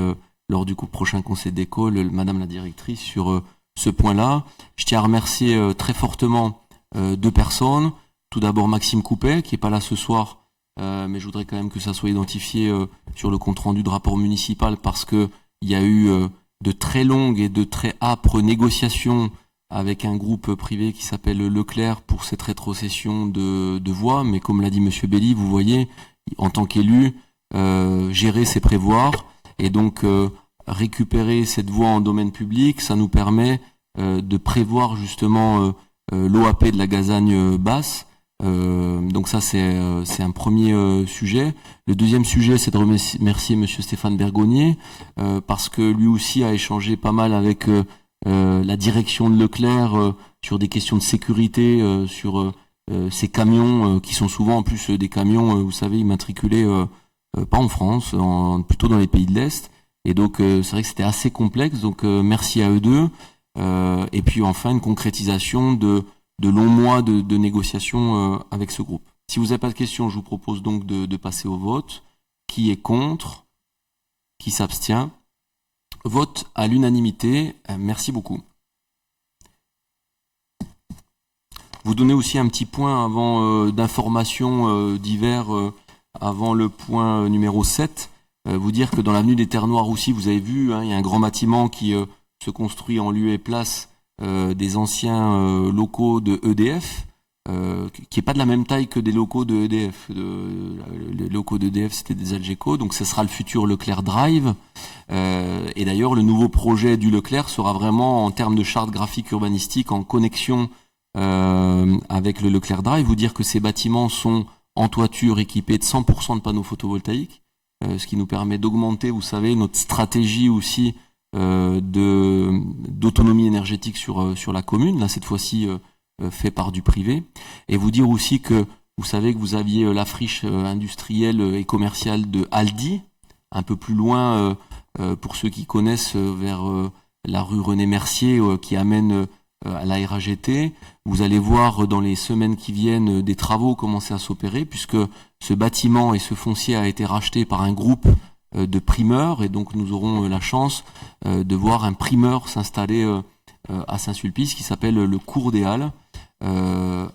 lors du prochain conseil d'école, Madame la directrice, sur ce point-là. Je tiens à remercier très fortement deux personnes. Tout d'abord Maxime Coupet, qui n'est pas là ce soir, mais je voudrais quand même que ça soit identifié sur le compte-rendu de rapport municipal, parce que il y a eu de très longues et de très âpres négociations avec un groupe privé qui s'appelle Leclerc pour cette rétrocession de voies. Mais comme l'a dit Monsieur Belli, vous voyez, en tant qu'élu, gérer c'est prévoir. Et donc récupérer cette voie en domaine public, ça nous permet de prévoir justement l'OAP de la Gazagne basse. Donc ça c'est un premier sujet. Le deuxième sujet, c'est de remercier Monsieur Stéphane Bergonnier, parce que lui aussi a échangé pas mal avec la direction de Leclerc sur des questions de sécurité, sur ces camions qui sont souvent en plus des camions, vous savez, immatriculés pas en France, plutôt dans les pays de l'Est. Et donc c'est vrai que c'était assez complexe. Donc merci à eux deux. et puis enfin une concrétisation de longs mois de négociations avec ce groupe. Si vous n'avez pas de questions, je vous propose donc de passer au vote. Qui est contre? Qui s'abstient? Vote à l'unanimité. Merci beaucoup. Vous donnez aussi un petit point avant d'informations divers avant le point numéro 7. Vous dire que dans l'avenue des Terres Noires aussi, vous avez vu, il y a un grand bâtiment qui se construit en lieu et place des anciens locaux de EDF, qui est pas de la même taille que des locaux de EDF. Les locaux d'EDF, c'était des Algeco, donc ce sera le futur Leclerc Drive. Et d'ailleurs, le nouveau projet du Leclerc sera vraiment, en termes de charte graphique urbanistique, en connexion avec le Leclerc Drive. Vous dire que ces bâtiments sont en toiture équipés de 100% de panneaux photovoltaïques, ce qui nous permet d'augmenter, vous savez, notre stratégie aussi d'autonomie énergétique sur la commune, là cette fois-ci fait par du privé. Et vous dire aussi que vous savez que vous aviez la friche industrielle et commerciale de Aldi, un peu plus loin, pour ceux qui connaissent, vers la rue René Mercier, qui amène à la RAGT. Vous allez voir dans les semaines qui viennent des travaux commencer à s'opérer, puisque ce bâtiment et ce foncier a été racheté par un groupe de primeurs, et donc nous aurons la chance de voir un primeur s'installer à Saint-Sulpice qui s'appelle le Cours des Halles,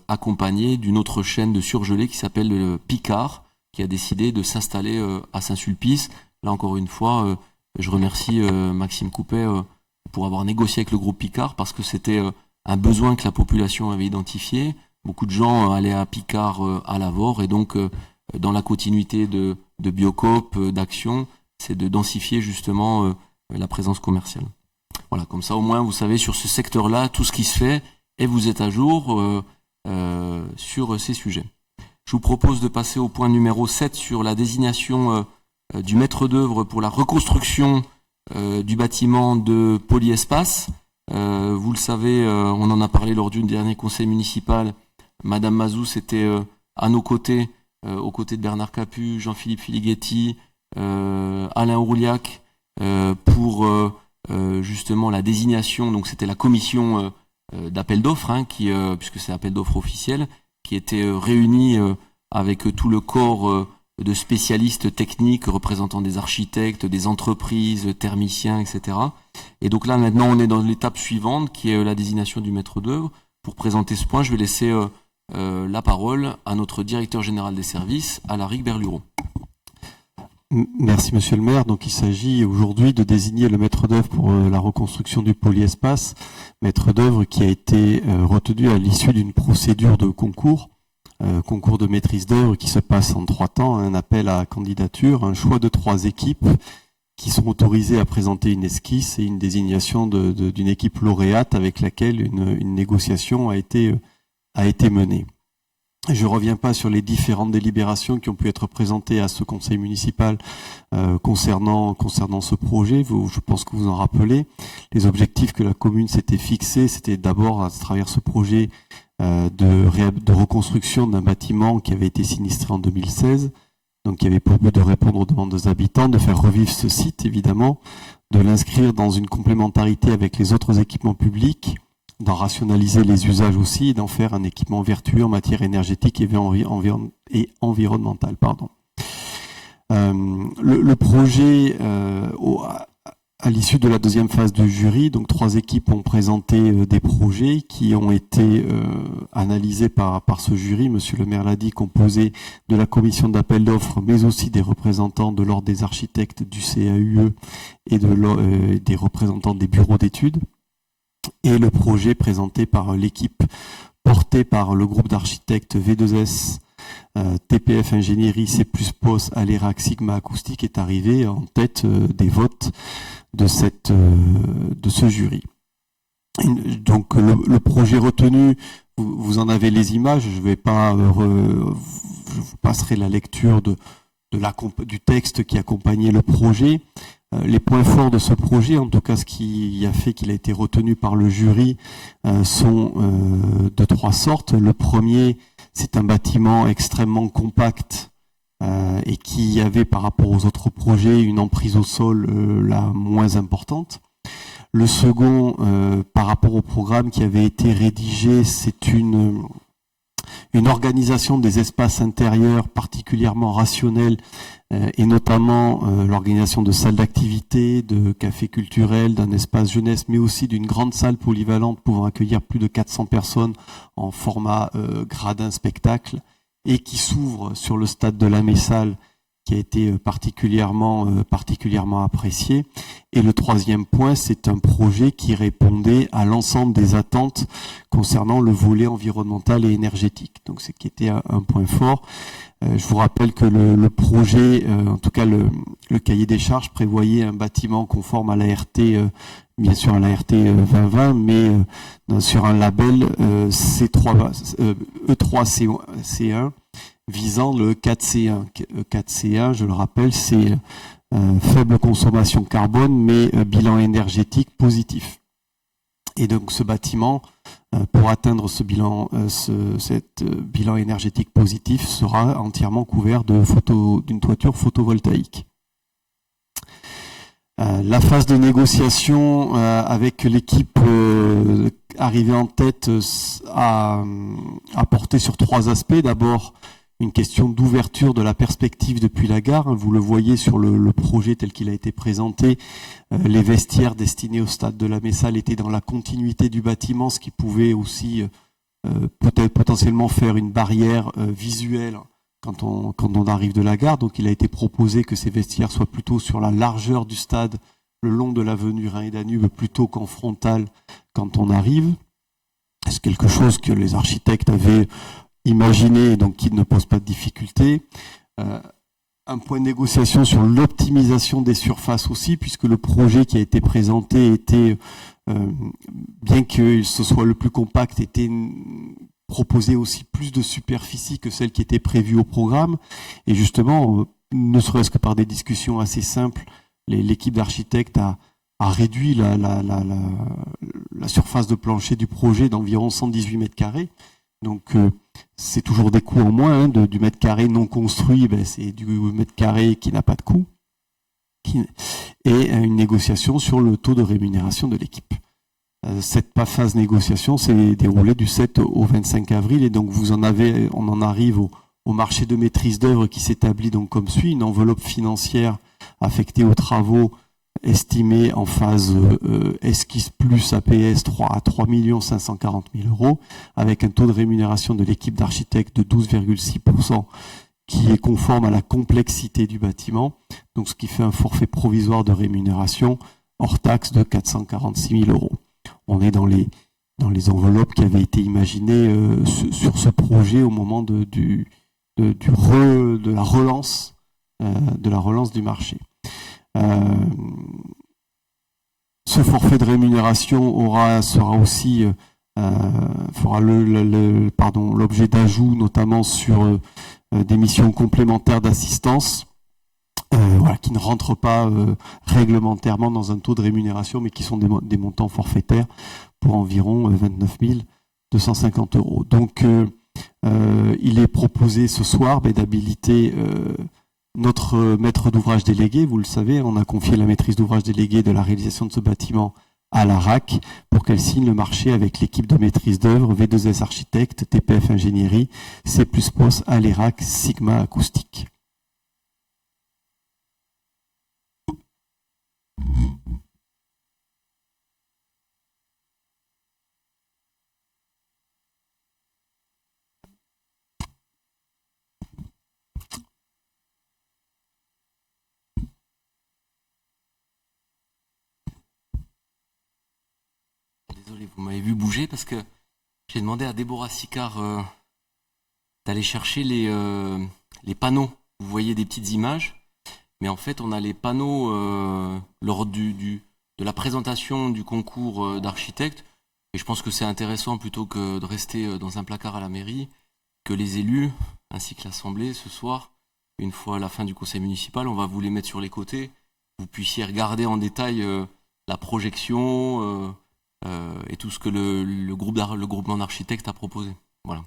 accompagné d'une autre chaîne de surgelés qui s'appelle le Picard, qui a décidé de s'installer à Saint-Sulpice. Là encore une fois, je remercie Maxime Coupet pour avoir négocié avec le groupe Picard, parce que c'était un besoin que la population avait identifié. Beaucoup de gens allaient à Picard à Lavore, et donc dans la continuité de Biocoop, d'Action, c'est de densifier justement la présence commerciale. Voilà, comme ça au moins vous savez sur ce secteur-là tout ce qui se fait, et vous êtes à jour sur ces sujets. Je vous propose de passer au point numéro 7 sur la désignation du maître d'œuvre pour la reconstruction du bâtiment de Polyespace. Vous le savez, on en a parlé lors du dernier conseil municipal. Madame Mazous était à nos côtés, aux côtés de Bernard Capu, Jean-Philippe Filighetti, Alain Ourouliac, pour justement la désignation. Donc c'était la commission d'appel d'offres, puisque c'est appel d'offres officiel, qui était réunie avec tout le corps de spécialistes techniques représentant des architectes, des entreprises, thermiciens, etc. Et donc là maintenant on est dans l'étape suivante qui est la désignation du maître d'œuvre. Pour présenter ce point, je vais laisser la parole à notre directeur général des services, Alaric Berlureau.
Merci Monsieur le maire. Donc il s'agit aujourd'hui de désigner le maître d'œuvre pour la reconstruction du Polyespace, maître d'œuvre qui a été retenu à l'issue d'une procédure de concours de maîtrise d'œuvre qui se passe en 3 temps, un appel à candidature, un choix de 3 équipes qui sont autorisées à présenter une esquisse et une désignation d'une équipe lauréate avec laquelle une négociation a été menée. Je ne reviens pas sur les différentes délibérations qui ont pu être présentées à ce conseil municipal concernant ce projet. Je pense que vous en rappelez. Les objectifs que la commune s'était fixés, c'était d'abord à travers ce projet de reconstruction d'un bâtiment qui avait été sinistré en 2016, donc qui avait pour but de répondre aux demandes des habitants, de faire revivre ce site évidemment, de l'inscrire dans une complémentarité avec les autres équipements publics, d'en rationaliser les usages aussi et d'en faire un équipement vertueux en matière énergétique et environnementale. Le projet, à l'issue de la deuxième phase du jury, donc 3 équipes ont présenté des projets qui ont été analysés par ce jury. Monsieur le maire l'a dit, composé de la commission d'appel d'offres, mais aussi des représentants de l'ordre des architectes du CAUE et des représentants des bureaux d'études. Et le projet présenté par l'équipe portée par le groupe d'architectes V2S, TPF Ingénierie, C++, Alerac, Sigma Acoustique est arrivé en tête des votes de ce jury. Donc le projet retenu, vous en avez les images, je vais pas, je vous passerai la lecture du texte qui accompagnait le projet. Les points forts de ce projet, en tout cas ce qui a fait qu'il a été retenu par le jury, sont de 3 sortes. Le premier, c'est un bâtiment extrêmement compact et qui avait par rapport aux autres projets une emprise au sol la moins importante. Le second, par rapport au programme qui avait été rédigé, c'est une organisation des espaces intérieurs particulièrement rationnelle, et notamment l'organisation de salles d'activité, de cafés culturels, d'un espace jeunesse, mais aussi d'une grande salle polyvalente pouvant accueillir plus de 400 personnes en format gradin spectacle, et qui s'ouvre sur le stade de la Messale, qui a été particulièrement apprécié. Et le troisième point, c'est un projet qui répondait à l'ensemble des attentes concernant le volet environnemental et énergétique. Donc c'est qui était un point fort. Je vous rappelle que le projet, en tout cas le cahier des charges, prévoyait un bâtiment conforme à l'ART, bien sûr à l'ART 2020, mais sur un label E3C1 visant le 4C1. 4C1, je le rappelle, c'est faible consommation carbone, mais bilan énergétique positif. Et donc ce bâtiment, pour atteindre ce bilan, bilan énergétique positif, sera entièrement couvert d'une toiture photovoltaïque. La phase de négociation avec l'équipe arrivée en tête a porté sur 3 aspects. D'abord, une question d'ouverture de la perspective depuis la gare. Vous le voyez sur le projet tel qu'il a été présenté. Les vestiaires destinés au stade de la Messale étaient dans la continuité du bâtiment, ce qui pouvait aussi peut-être potentiellement faire une barrière visuelle quand on arrive de la gare. Donc il a été proposé que ces vestiaires soient plutôt sur la largeur du stade, le long de l'avenue Rhin et Danube, plutôt qu'en frontal quand on arrive. C'est quelque chose que les architectes avaient imaginé, donc qui ne pose pas de difficulté. Un point de négociation sur l'optimisation des surfaces aussi, puisque le projet qui a été présenté était, bien que ce soit le plus compact, était proposé aussi plus de superficie que celle qui était prévue au programme. Et justement, ne serait-ce que par des discussions assez simples, l'équipe d'architectes a réduit la surface de plancher du projet d'environ 118 mètres carrés. Donc c'est toujours des coûts en moins, du mètre carré non construit, c'est du mètre carré qui n'a pas de coût. Et une négociation sur le taux de rémunération de l'équipe. Cette phase négociation s'est déroulée du 7 au 25 avril, et donc on en arrive au marché de maîtrise d'œuvre qui s'établit donc comme suit: une enveloppe financière affectée aux travaux estimée en phase esquisse plus APS à 3 540 000 €, avec un taux de rémunération de l'équipe d'architectes de 12,6%, qui est conforme à la complexité du bâtiment, donc ce qui fait un forfait provisoire de rémunération hors taxe de 446 000 €. On est dans les enveloppes qui avaient été imaginées sur ce projet au moment de la relance du marché. Ce forfait de rémunération fera l'objet d'ajouts, notamment sur des missions complémentaires d'assistance, qui ne rentrent pas réglementairement dans un taux de rémunération, mais qui sont des montants forfaitaires pour environ 29 250 €. Donc il est proposé ce soir d'habiliter notre maître d'ouvrage délégué. Vous le savez, on a confié la maîtrise d'ouvrage déléguée de la réalisation de ce bâtiment à la RAC pour qu'elle signe le marché avec l'équipe de maîtrise d'œuvre V2S Architecte, TPF Ingénierie, C++, Alérac, Sigma Acoustique.
Désolé, vous m'avez vu bouger parce que j'ai demandé à Déborah Sicard d'aller chercher les panneaux. Vous voyez des petites images, mais en fait on a les panneaux lors de la présentation du concours d'architectes, et je pense que c'est intéressant, plutôt que de rester dans un placard à la mairie, que les élus ainsi que l'Assemblée ce soir, une fois à la fin du conseil municipal, on va vous les mettre sur les côtés, vous puissiez regarder en détail la projection et tout ce que le groupement d'architectes a proposé. Voilà.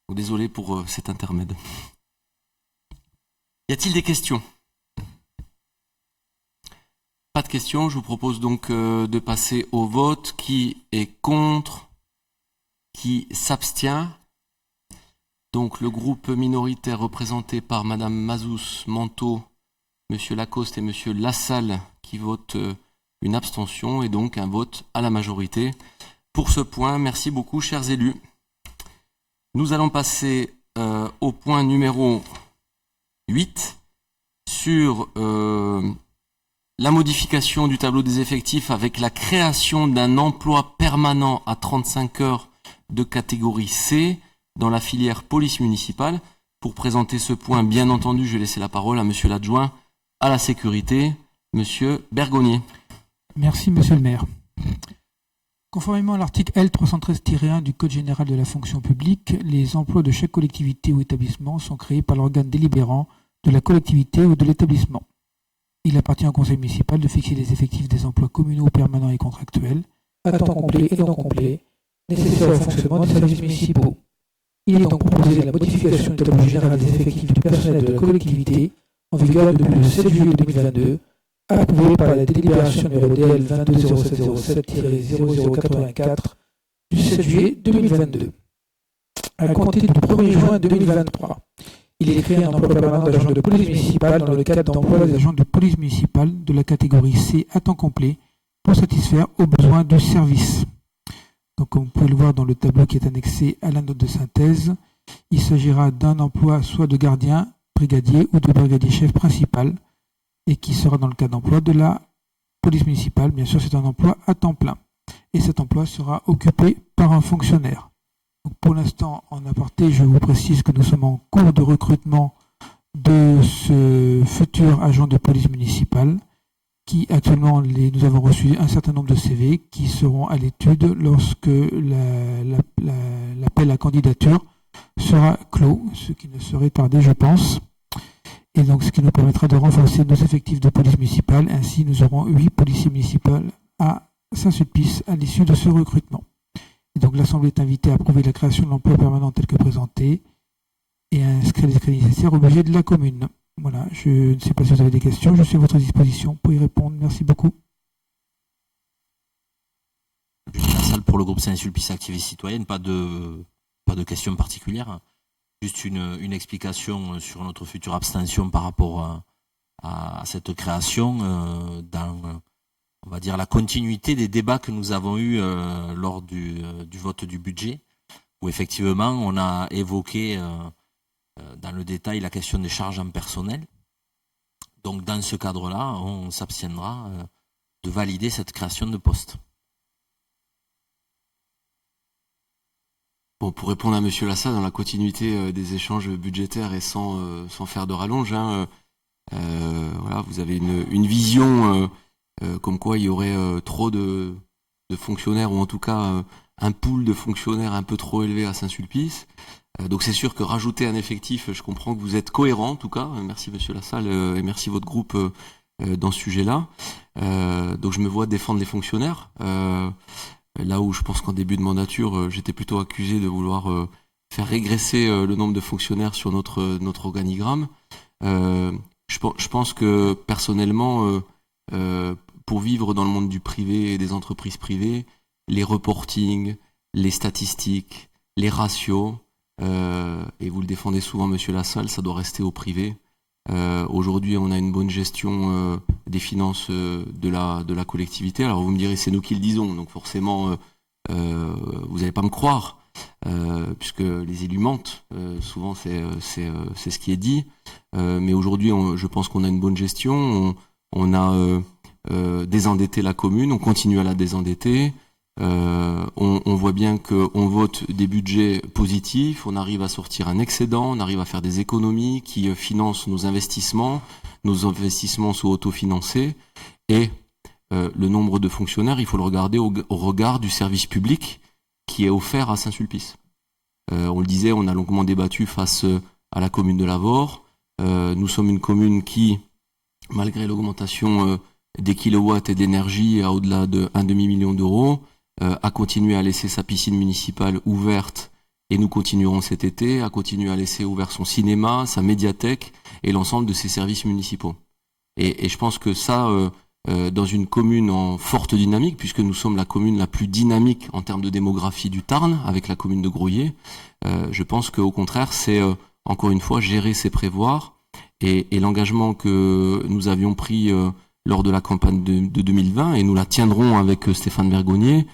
Donc, désolé pour cet intermède. Y a-t-il des questions ? Pas de questions, je vous propose donc de passer au vote. Qui est contre? Qui s'abstient? Donc le groupe minoritaire représenté par Madame Mazous, Manteau, Monsieur Lacoste et Monsieur Lassalle qui votent une abstention et donc un vote à la majorité. Pour ce point, merci beaucoup chers élus. Nous allons passer au point numéro 8 sur la modification du tableau des effectifs avec la création d'un emploi permanent à 35 heures de catégorie C dans la filière police municipale. Pour présenter ce point, bien entendu, je vais laisser la parole à Monsieur l'adjoint à la sécurité, Monsieur Bergonnier.
Merci Monsieur le maire. Conformément à l'article L313-1 du Code général de la fonction publique, les emplois de chaque collectivité ou établissement sont créés par l'organe délibérant de la collectivité ou de l'établissement. Il appartient au conseil municipal de fixer les effectifs des emplois communaux, permanents et contractuels, à temps complet et non complet, nécessaires au fonctionnement des services municipaux. Il est donc proposé la modification du tableau général des effectifs du personnel de la collectivité en vigueur depuis le 7 juillet 2022, approuvé par la délibération numéro DL 220707-0084 du 7 juillet 2022. À compter du 1er juin 2023, il est créé un emploi permanent d'agent de police municipale dans le cadre d'emploi des agents de police municipale de la catégorie C à temps complet pour satisfaire aux besoins du service. Donc, comme vous pouvez le voir dans le tableau qui est annexé à la note de synthèse, il s'agira d'un emploi soit de gardien, brigadier ou de brigadier-chef principal et qui sera dans le cadre d'emploi de la police municipale. Bien sûr, c'est un emploi à temps plein et cet emploi sera occupé par un fonctionnaire. Donc, pour l'instant, en aparté, je vous précise que nous sommes en cours de recrutement de ce futur agent de police municipale qui actuellement, nous avons reçu un certain nombre de CV qui seront à l'étude lorsque l'appel à candidature sera clos, ce qui ne saurait tarder, je pense. Et donc, ce qui nous permettra de renforcer nos effectifs de police municipale. Ainsi, nous aurons 8 policiers municipaux à Saint-Sulpice à l'issue de ce recrutement. Et donc, l'Assemblée est invitée à approuver la création de l'emploi permanent tel que présenté et à inscrire les crédits nécessaires au budget de la commune. Voilà, je ne sais pas si vous avez des questions, je suis à votre disposition pour y répondre. Merci beaucoup.
Julien Lassalle pour le groupe Saint-Sulpice Activité Citoyenne, pas de questions particulières. Juste une explication sur notre future abstention par rapport à cette création dans, on va dire, la continuité des débats que nous avons eus lors du vote du budget, où effectivement on a évoqué dans le détail la question des charges en personnel. Donc dans ce cadre-là, on s'abstiendra de valider cette création de poste.
Bon, pour répondre à Monsieur Lassalle, dans la continuité des échanges budgétaires et sans faire de rallonge, voilà, vous avez une vision comme quoi il y aurait trop de fonctionnaires, ou en tout cas un pool de fonctionnaires un peu trop élevé à Saint-Sulpice. Donc c'est sûr que rajouter un effectif, je comprends que vous êtes cohérent en tout cas. Merci Monsieur Lassalle et merci votre groupe dans ce sujet-là. Donc je me vois défendre les fonctionnaires. Là où je pense qu'en début de mandature, j'étais plutôt accusé de vouloir faire régresser le nombre de fonctionnaires sur notre organigramme. Je pense que personnellement, pour vivre dans le monde du privé et des entreprises privées, les reportings, les statistiques, les ratios, et vous le défendez souvent Monsieur Lassalle, ça doit rester au privé. Aujourd'hui on a une bonne gestion des finances de la collectivité. Alors vous me direz c'est nous qui le disons, donc forcément vous n'allez pas me croire puisque les élus mentent, souvent c'est ce qui est dit, mais aujourd'hui je pense qu'on a une bonne gestion, on a désendetté la commune, on continue à la désendetter. On voit bien qu'on vote des budgets positifs, on arrive à sortir un excédent, on arrive à faire des économies qui financent nos investissements sont autofinancés, et le nombre de fonctionnaires, il faut le regarder au regard du service public qui est offert à Saint-Sulpice. On le disait, on a longuement débattu face à la commune de Lavore. Nous sommes une commune qui, malgré l'augmentation des kilowatts et d'énergie à au-delà de 1,5 million d'euros, a continué à laisser sa piscine municipale ouverte, et nous continuerons cet été à continuer à laisser ouvert son cinéma, sa médiathèque et l'ensemble de ses services municipaux. Et je pense que ça, dans une commune en forte dynamique, puisque nous sommes la commune la plus dynamique en termes de démographie du Tarn, avec la commune de Grouillé. Je pense qu'au contraire, c'est encore une fois gérer, c'est prévoir. Et l'engagement que nous avions pris lors de la campagne de 2020, et nous la tiendrons avec Stéphane Bergonnier,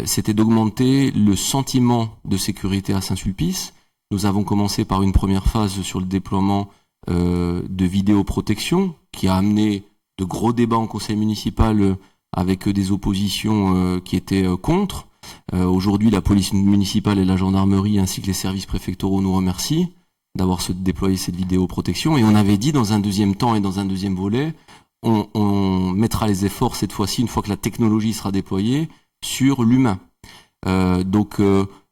c'était d'augmenter le sentiment de sécurité à Saint-Sulpice. Nous avons commencé par une première phase sur le déploiement de vidéoprotection, qui a amené de gros débats en conseil municipal avec des oppositions qui étaient contre. Aujourd'hui, la police municipale et la gendarmerie ainsi que les services préfectoraux nous remercient d'avoir déployé cette vidéoprotection. Et on avait dit dans un deuxième temps et dans un deuxième volet, on mettra les efforts cette fois-ci, une fois que la technologie sera déployée, sur l'humain. Donc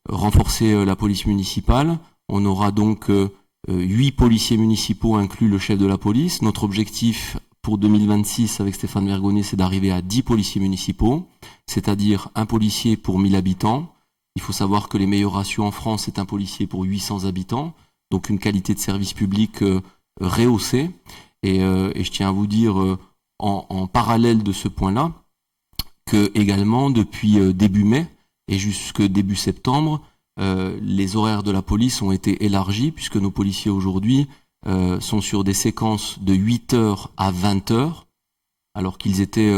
renforcer la police municipale. On aura donc 8 policiers municipaux inclus le chef de la police. Notre objectif pour 2026 avec Stéphane Bergonnier, c'est d'arriver à 10 policiers municipaux, c'est-à-dire un policier pour 1000 habitants. Il faut savoir que les meilleurs ratios en France, c'est un policier pour 800 habitants, donc une qualité de service public rehaussée. Et je tiens à vous dire, en parallèle de ce point-là, que également depuis début mai et jusque début septembre, les horaires de la police ont été élargis, puisque nos policiers aujourd'hui sont sur des séquences de 8h à 20h, alors qu'ils étaient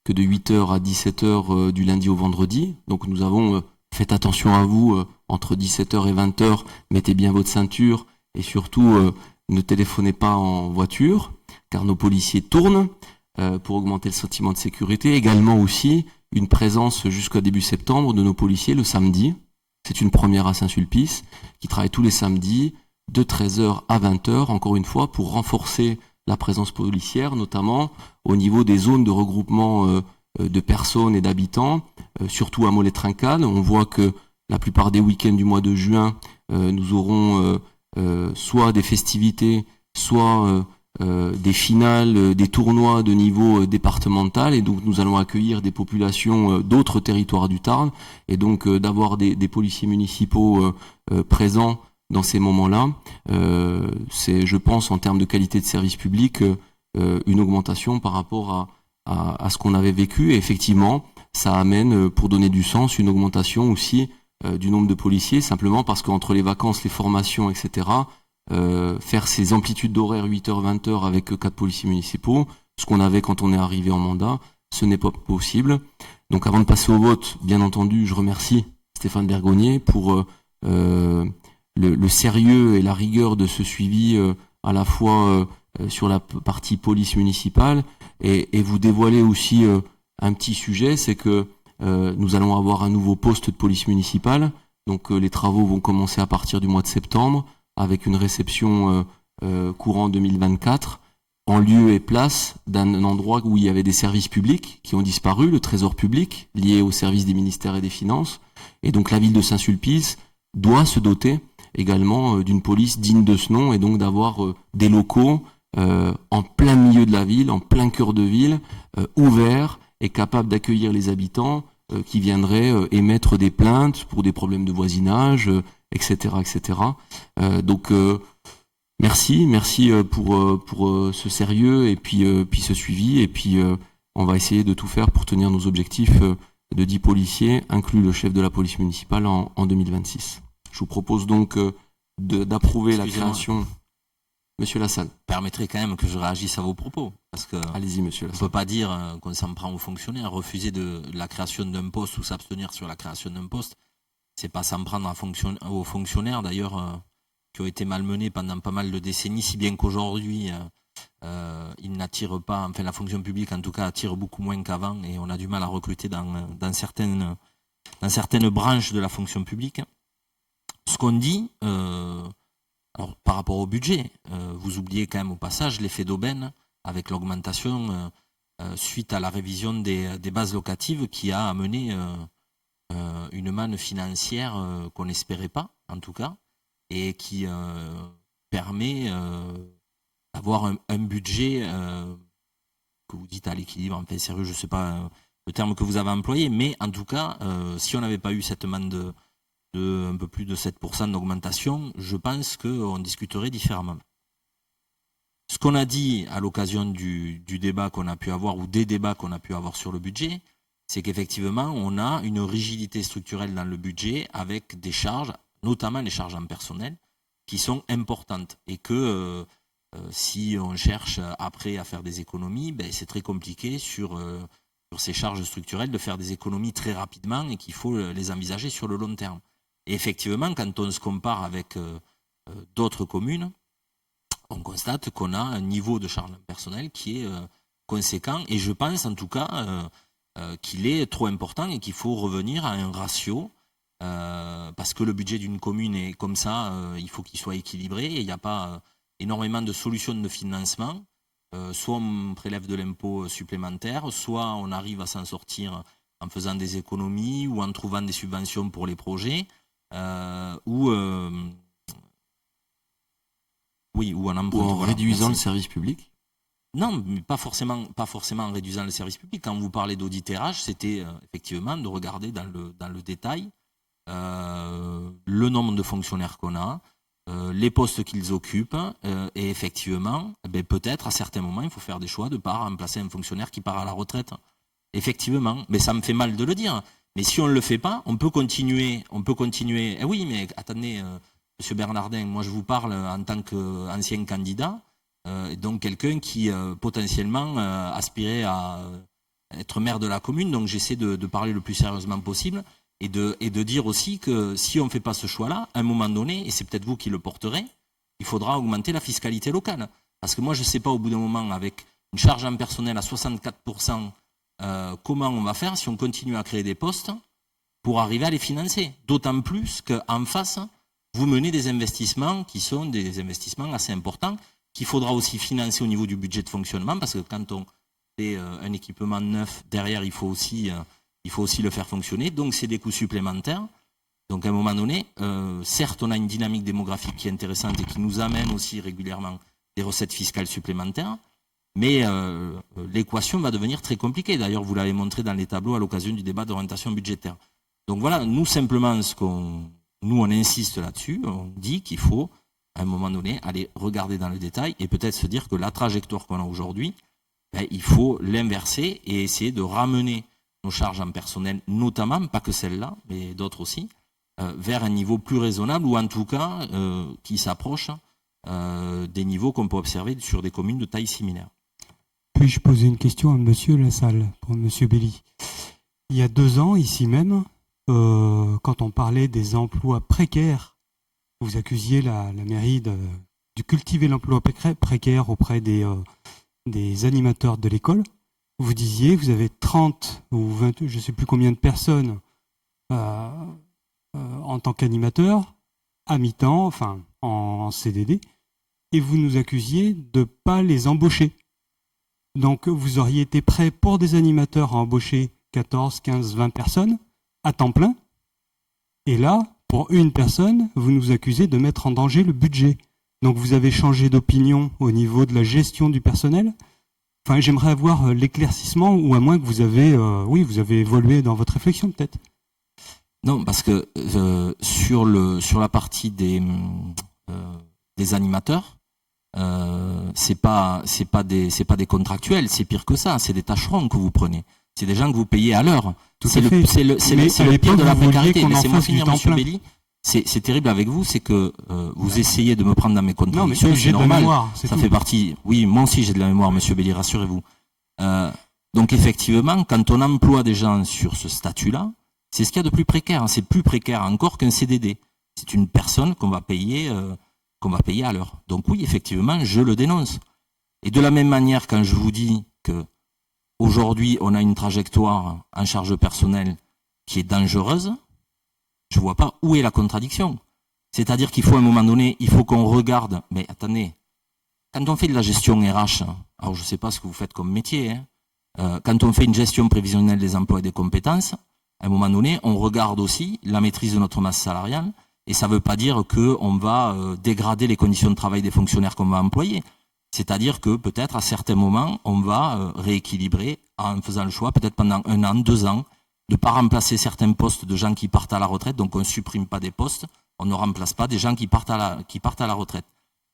que de 8h à 17h du lundi au vendredi. Donc nous avons fait attention à vous, entre 17h et 20h, mettez bien votre ceinture et surtout ne téléphonez pas en voiture, car nos policiers tournent pour augmenter le sentiment de sécurité. Également aussi une présence jusqu'au début septembre de nos policiers le samedi. C'est une première à Saint-Sulpice, qui travaille tous les samedis de 13h à 20h, encore une fois, pour renforcer la présence policière, notamment au niveau des zones de regroupement de personnes et d'habitants, surtout à Mollet-Trincade. On voit que la plupart des week-ends du mois de juin, nous aurons soit des festivités, soit des finales, des tournois de niveau départemental, et donc nous allons accueillir des populations d'autres territoires du Tarn, et donc d'avoir des policiers municipaux présents dans ces moments-là, c'est, je pense, en termes de qualité de service public, une augmentation par rapport à ce qu'on avait vécu. Et effectivement, ça amène, pour donner du sens, une augmentation aussi du nombre de policiers, simplement parce qu'entre les vacances, les formations, etc., faire ces amplitudes d'horaire 8h, 20h avec 4 policiers municipaux, ce qu'on avait quand on est arrivé en mandat, ce n'est pas possible. Donc avant de passer au vote, bien entendu, je remercie Stéphane Bergonnier pour le sérieux et la rigueur de ce suivi à la fois sur la partie police municipale, et vous dévoiler aussi un petit sujet, c'est que nous allons avoir un nouveau poste de police municipale. Donc les travaux vont commencer à partir du mois de septembre, avec une réception courant 2024, en lieu et place d'un endroit où il y avait des services publics qui ont disparu, le trésor public, lié au service des ministères et des finances. Et donc la ville de Saint-Sulpice doit se doter également d'une police digne de ce nom, et donc d'avoir des locaux en plein milieu de la ville, en plein cœur de ville, ouverts et capables d'accueillir les habitants qui viendraient émettre des plaintes pour des problèmes de voisinage, etc., etc. Donc merci pour ce sérieux et puis ce suivi, et puis on va essayer de tout faire pour tenir nos objectifs de 10 policiers, inclus le chef de la police municipale en 2026. Je vous propose donc d'approuver la création. Monsieur Lassalle.
Permettrez quand même que je réagisse à vos propos, parce que
allez-y, monsieur Lassalle.
On ne peut pas dire qu'on s'en prend aux fonctionnaires, refuser de la création d'un poste ou s'abstenir sur la création d'un poste. C'est pas s'en prendre aux fonctionnaires, d'ailleurs, qui ont été malmenés pendant pas mal de décennies, si bien qu'aujourd'hui, ils n'attirent pas, enfin la fonction publique en tout cas attire beaucoup moins qu'avant, et on a du mal à recruter dans certaines branches de la fonction publique. Ce qu'on dit, alors, par rapport au budget, vous oubliez quand même au passage l'effet d'aubaine avec l'augmentation suite à la révision des bases locatives qui a amené une manne financière qu'on n'espérait pas, en tout cas, et qui permet d'avoir un budget que vous dites à l'équilibre, enfin sérieux, je ne sais pas le terme que vous avez employé, mais en tout cas, si on n'avait pas eu cette manne de un peu plus de 7% d'augmentation, je pense qu'on discuterait différemment. Ce qu'on a dit à l'occasion du débat qu'on a pu avoir ou des débats qu'on a pu avoir sur le budget, c'est qu'effectivement, on a une rigidité structurelle dans le budget avec des charges, notamment les charges en personnel, qui sont importantes. Et que si on cherche après à faire des économies, c'est très compliqué sur ces charges structurelles de faire des économies très rapidement et qu'il faut les envisager sur le long terme. Et effectivement, quand on se compare avec d'autres communes, on constate qu'on a un niveau de charge personnel qui est conséquent et je pense en tout cas qu'il est trop important et qu'il faut revenir à un ratio parce que le budget d'une commune est comme ça, il faut qu'il soit équilibré et il n'y a pas énormément de solutions de financement. Soit on prélève de l'impôt supplémentaire, soit on arrive à s'en sortir en faisant des économies ou en trouvant des subventions pour les projets ou
en réduisant le service public.
Non, mais pas forcément en réduisant le service public. Quand vous parlez d'auditérage, c'était effectivement de regarder dans le détail le nombre de fonctionnaires qu'on a, les postes qu'ils occupent, et effectivement, peut-être à certains moments, il faut faire des choix de ne pas remplacer un fonctionnaire qui part à la retraite. Effectivement, mais ça me fait mal de le dire. Mais si on ne le fait pas, on peut continuer. Eh oui, mais attendez, Monsieur Bernardin, moi je vous parle en tant qu'ancien candidat, donc quelqu'un qui potentiellement aspirait à être maire de la commune, donc j'essaie de parler le plus sérieusement possible et de dire aussi que si on ne fait pas ce choix-là, à un moment donné, et c'est peut-être vous qui le porterez, il faudra augmenter la fiscalité locale. Parce que moi je ne sais pas au bout d'un moment, avec une charge en personnel à 64%, comment on va faire si on continue à créer des postes pour arriver à les financer. D'autant plus qu'en face, vous menez des investissements qui sont des investissements assez importants qu'il faudra aussi financer au niveau du budget de fonctionnement parce que quand on fait un équipement neuf, derrière il faut aussi le faire fonctionner. Donc c'est des coûts supplémentaires. Donc à un moment donné, certes on a une dynamique démographique qui est intéressante et qui nous amène aussi régulièrement des recettes fiscales supplémentaires, mais l'équation va devenir très compliquée. D'ailleurs vous l'avez montré dans les tableaux à l'occasion du débat d'orientation budgétaire. Donc voilà, nous simplement on insiste là-dessus, on dit qu'il faut, à un moment donné, aller regarder dans le détail et peut-être se dire que la trajectoire qu'on a aujourd'hui, il faut l'inverser et essayer de ramener nos charges en personnel, notamment, pas que celles-là, mais d'autres aussi, vers un niveau plus raisonnable ou en tout cas qui s'approche des niveaux qu'on peut observer sur des communes de taille similaire.
Puis-je poser une question à Monsieur Lassalle, pour Monsieur Belli? Il y a 2 ans, ici même, quand on parlait des emplois précaires, vous accusiez la mairie de cultiver l'emploi précaire auprès des animateurs de l'école. Vous disiez, vous avez 30 ou 20, je ne sais plus combien de personnes en tant qu'animateur, à mi-temps, enfin en CDD, et vous nous accusiez de ne pas les embaucher. Donc vous auriez été prêt pour des animateurs à embaucher 14, 15, 20 personnes à temps plein. Et là, pour une personne, vous nous accusez de mettre en danger le budget. Donc vous avez changé d'opinion au niveau de la gestion du personnel. Enfin, j'aimerais avoir l'éclaircissement, ou à moins que vous avez évolué dans votre réflexion peut-être.
Non, parce que sur la partie des animateurs, c'est pas des contractuels, c'est pire que ça, c'est des tâcherons que vous prenez. C'est des gens que vous payez à l'heure. C'est le pire de la précarité. Laissez-moi finir, Monsieur Belli. C'est terrible avec vous, c'est que vous essayez de me prendre dans mes contradictions.
Non, mais j'ai
normal.
De la mémoire,
ça fait partie. Oui, moi aussi j'ai de la mémoire, Monsieur Belli, rassurez-vous. Donc effectivement, quand on emploie des gens sur ce statut-là, c'est ce qu'il y a de plus précaire. C'est plus précaire encore qu'un CDD. C'est une personne qu'on va payer à l'heure. Donc oui, effectivement, je le dénonce. Et de la même manière, quand je vous dis que aujourd'hui, on a une trajectoire en charge personnelle qui est dangereuse, je ne vois pas où est la contradiction. C'est-à-dire qu'il faut à un moment donné, il faut qu'on regarde. Mais attendez, quand on fait de la gestion RH, alors je ne sais pas ce que vous faites comme métier, quand on fait une gestion prévisionnelle des emplois et des compétences, à un moment donné, on regarde aussi la maîtrise de notre masse salariale. Et ça ne veut pas dire qu'on va dégrader les conditions de travail des fonctionnaires qu'on va employer. C'est-à-dire que peut-être à certains moments, on va rééquilibrer en faisant le choix, peut-être pendant 1 an, 2 ans, de ne pas remplacer certains postes de gens qui partent à la retraite. Donc on ne supprime pas des postes, on ne remplace pas des gens qui partent à la retraite.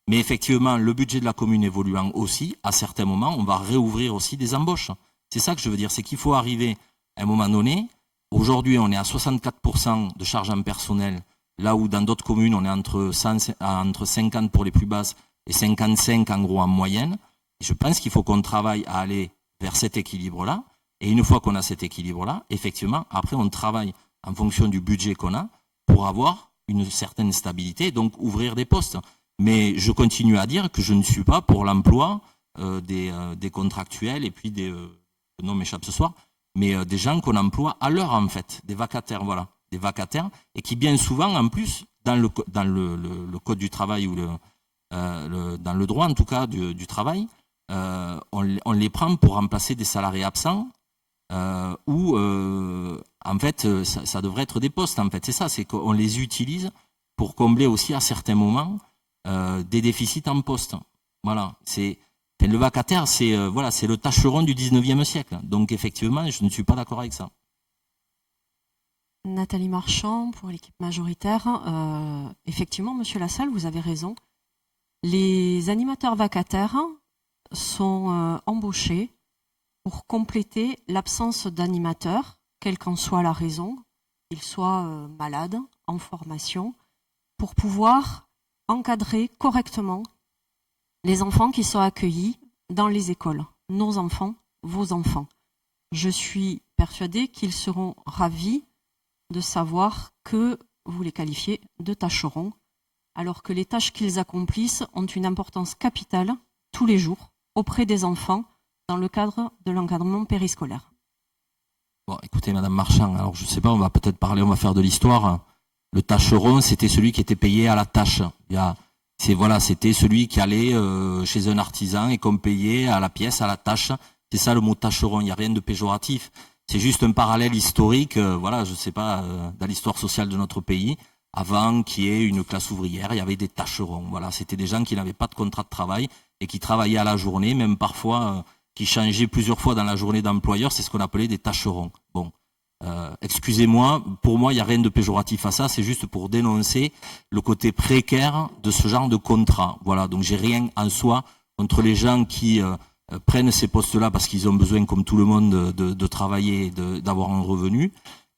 Mais effectivement, le budget de la commune évoluant aussi, à certains moments, on va réouvrir aussi des embauches. C'est ça que je veux dire, c'est qu'il faut arriver à un moment donné. Aujourd'hui, on est à 64% de charge en personnel, là où dans d'autres communes, on est entre 50 pour les plus basses et 55 en gros en moyenne. Et je pense qu'il faut qu'on travaille à aller vers cet équilibre-là. Et une fois qu'on a cet équilibre-là, effectivement, après, on travaille en fonction du budget qu'on a pour avoir une certaine stabilité, donc ouvrir des postes. Mais je continue à dire que je ne suis pas pour l'emploi des contractuels et puis le nom m'échappe ce soir, mais des gens qu'on emploie à l'heure en fait, des vacataires, voilà, des vacataires, et qui bien souvent en plus, dans le code du travail ou dans le droit en tout cas du travail, on les prend pour remplacer des salariés absents ou en fait ça devrait être des postes en fait, c'est ça, c'est qu'on les utilise pour combler aussi à certains moments des déficits en poste. Voilà, le vacataire, c'est le tâcheron du 19e siècle. Donc effectivement, je ne suis pas d'accord avec ça.
Nathalie Marchand pour l'équipe majoritaire. Effectivement, Monsieur Lassalle, vous avez raison. Les animateurs vacataires sont embauchés pour compléter l'absence d'animateurs, quelle qu'en soit la raison, qu'ils soient malades, en formation, pour pouvoir encadrer correctement les enfants qui sont accueillis dans les écoles. Nos enfants, vos enfants. Je suis persuadée qu'ils seront ravis de savoir que vous les qualifiez de tâcherons, alors que les tâches qu'ils accomplissent ont une importance capitale tous les jours auprès des enfants dans le cadre de l'encadrement périscolaire.
Bon, écoutez, Madame Marchand, alors je sais pas, on va peut-être parler, on va faire de l'histoire. Le tâcheron, c'était celui qui était payé à la tâche. C'était celui qui allait chez un artisan et qu'on payait à la pièce, à la tâche. C'est ça le mot tâcheron, il n'y a rien de péjoratif. C'est juste un parallèle historique, je sais pas, dans l'histoire sociale de notre pays. Avant qu'il y ait une classe ouvrière, il y avait des tâcherons. Voilà, c'était des gens qui n'avaient pas de contrat de travail et qui travaillaient à la journée, même parfois qui changeaient plusieurs fois dans la journée d'employeur. C'est ce qu'on appelait des tâcherons. Bon, excusez-moi, pour moi, il n'y a rien de péjoratif à ça. C'est juste pour dénoncer le côté précaire de ce genre de contrat. Voilà, donc j'ai rien en soi contre les gens qui prennent ces postes-là parce qu'ils ont besoin, comme tout le monde, de travailler, d'avoir un revenu.